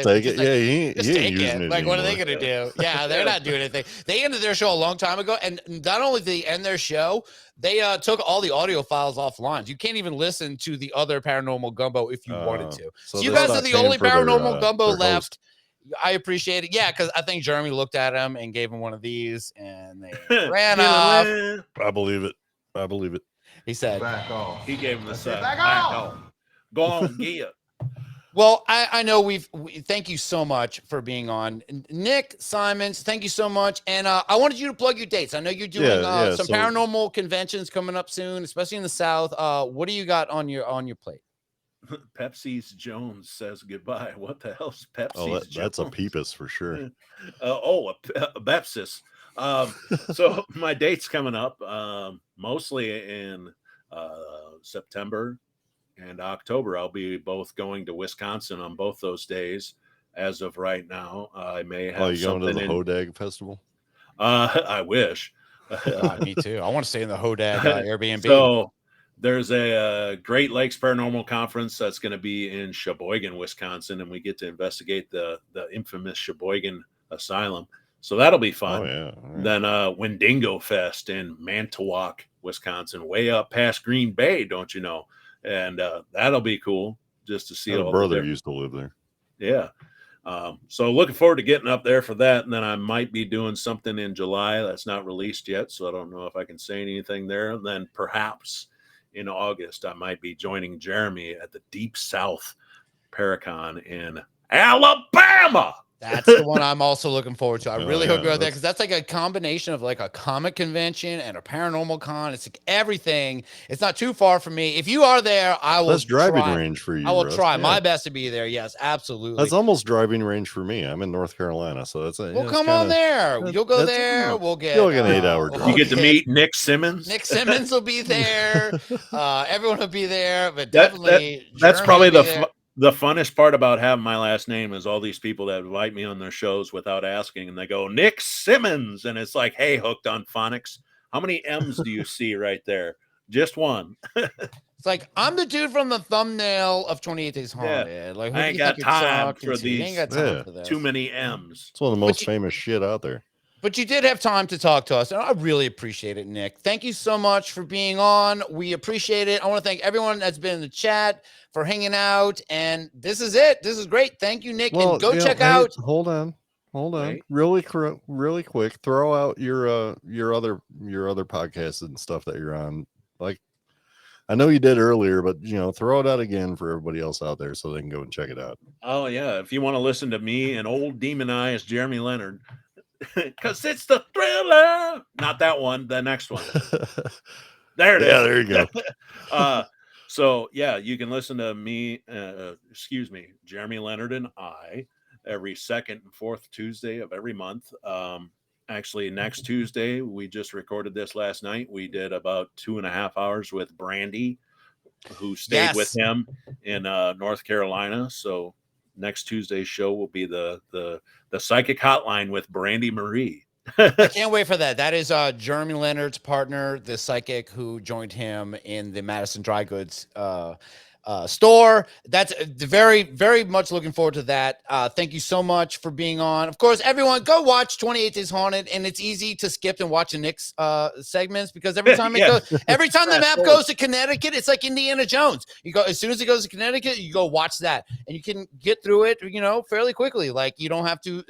take it. Like, yeah, he ain't take using it. it. Like, what are they anymore. gonna do? Yeah, they're not doing anything. They ended their show a long time ago, and not only did they end their show, they took all the audio files offline. You can't even listen to the other Paranormal Gumbo if you wanted to. So you guys are the only Paranormal Gumbo left. I appreciate it. Yeah, because I think Jeremy looked at him and gave him one of these, and they ran off. I believe it. I believe it. He said, Back off. he gave him the side. Back off. Go on, Gia. Well, I know we thank you so much for being on. Nick Simons, thank you so much. And I wanted you to plug your dates. I know you're doing some paranormal conventions coming up soon, especially in the South. What do you got on your plate? Pepsi's Jones says goodbye. What the hell's Pepsi's Jones? That's a peepus for sure. A Bepsis. So my date's coming up mostly in September and October. I'll be both going to Wisconsin on both those days. As of right now, I may have. Oh, you going to the Hodag Festival? I wish. Me too. I want to stay in the Hodag Airbnb. So there's a Great Lakes Paranormal Conference that's going to be in Sheboygan, Wisconsin, and we get to investigate the infamous Sheboygan Asylum. So that'll be fun. Oh, yeah. Right. Then Wendigo Fest in Manitowoc, Wisconsin, way up past Green Bay, don't you know? And that'll be cool just to see. My brother used to live there. Yeah. So looking forward to getting up there for that. And then I might be doing something in July that's not released yet, so I don't know if I can say anything there. And then perhaps in August, I might be joining Jeremy at the Deep South Paracon in Alabama. That's the one I'm also looking forward to. I really hope you're out there, because that's like a combination of like a comic convention and a paranormal con. It's like everything. It's not too far from me. If you are there, I will. That's driving range for you. I will try my best to be there. Yes, absolutely. That's almost driving range for me. I'm in North Carolina, so that's we'll come on there. You'll go there. We'll get. You'll get an 8-hour drive. You get to meet Nick Simmons. Nick Simmons will be there. Everyone will be there, but definitely that's probably the funnest part about having my last name is all these people that invite me on their shows without asking, and they go, Nick Simmons. And it's like, hey, hooked on phonics. How many M's do you see right there? Just one. It's like, I'm the dude from the thumbnail of 28 Days Haunted. Yeah. Like, I ain't got time for these. You ain't got time for this. Too many M's. It's one of the most famous shit out there. But you did have time to talk to us, and I really appreciate it, Nick. Thank you so much for being on. We appreciate it. I want to thank everyone that's been in the chat for hanging out, and this is it. This is great. Thank you, Nick. Well, and go check out. Hold on. Right. Really quick. Throw out your other podcasts and stuff that you're on. Like, I know you did earlier, but throw it out again for everybody else out there so they can go and check it out. Oh yeah, if you want to listen to me and old demonized Jeremy Leonard. Because it's the Thriller. Not that one, the next one. There it is. Yeah, there you go. So yeah, you can listen to me, Jeremy Leonard and I, every second and fourth Tuesday of every month. Actually, next Tuesday, we just recorded this last night. We did about 2.5 hours with Brandy, who stayed with Yes. him in North Carolina. So next Tuesday's show will be the psychic hotline with Brandy Marie. I can't wait for that. That is Jeremy Leonard's partner, the psychic who joined him in the Madison Dry Goods store. That's very, very much looking forward to that. Thank you so much for being on. Of course, everyone, go watch 28 Days Haunted, and it's easy to skip and watch the Nick's segments because every time Yeah. every time the Fast map forward. goes to Connecticut, it's like Indiana Jones. You go as soon as it goes to Connecticut, you go watch that, and you can get through it, fairly quickly. Like you don't have to.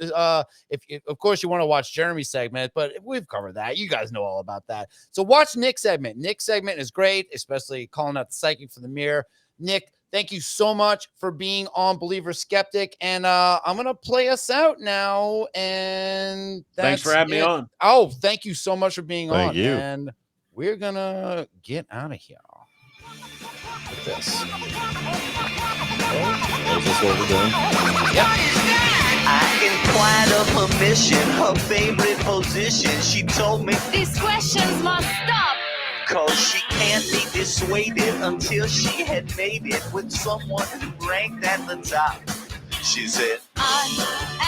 If of course you want to watch Jeremy's segment, but we've covered that. You guys know all about that. So watch Nick's segment. Nick's segment is great, especially calling out the psychic for the mirror. Nick, thank you so much for being on Believer Skeptic. And I'm going to play us out now. And Thanks for having me on. Oh, thank you so much for being Thank on. you. And we're going to get out of here with this. Is this what we're doing? I inquired of her mission, her favorite position. She told me These questions must stop. cause she can't be dissuaded until she had made it with someone who ranked at the top. She said, I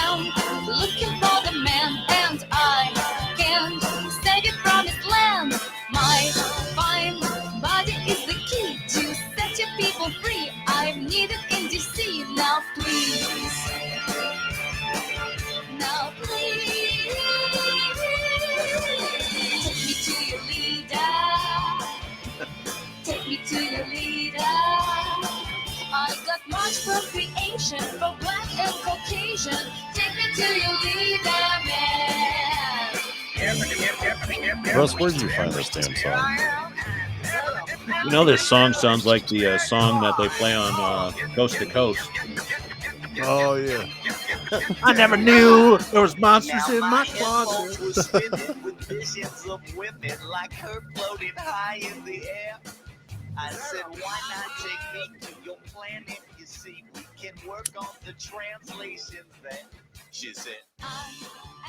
am looking for the man, and I can save it from his land. My fine body is the key to set your people free. I'm needed in DC. Now please, take me to your leader. Take me to your leader. I got much procreation for black and Caucasian. Take me to your leader, man. Russ, where did you find this damn song? You know, this song sounds like the song that they play on Coast to Coast. Oh, yeah. I never knew there was monsters in my headphones closet. were spinning with visions of women like her floating high in the air. I said, why not take me to your planet? You see, we can work on the translations there. She said, I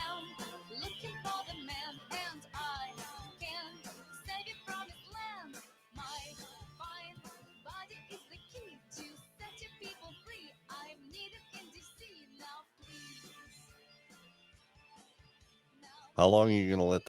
am looking for the man, and I can save it from his land. My fine body is the key to set your people free. I'm needed in DC. Now please. How long are you going to let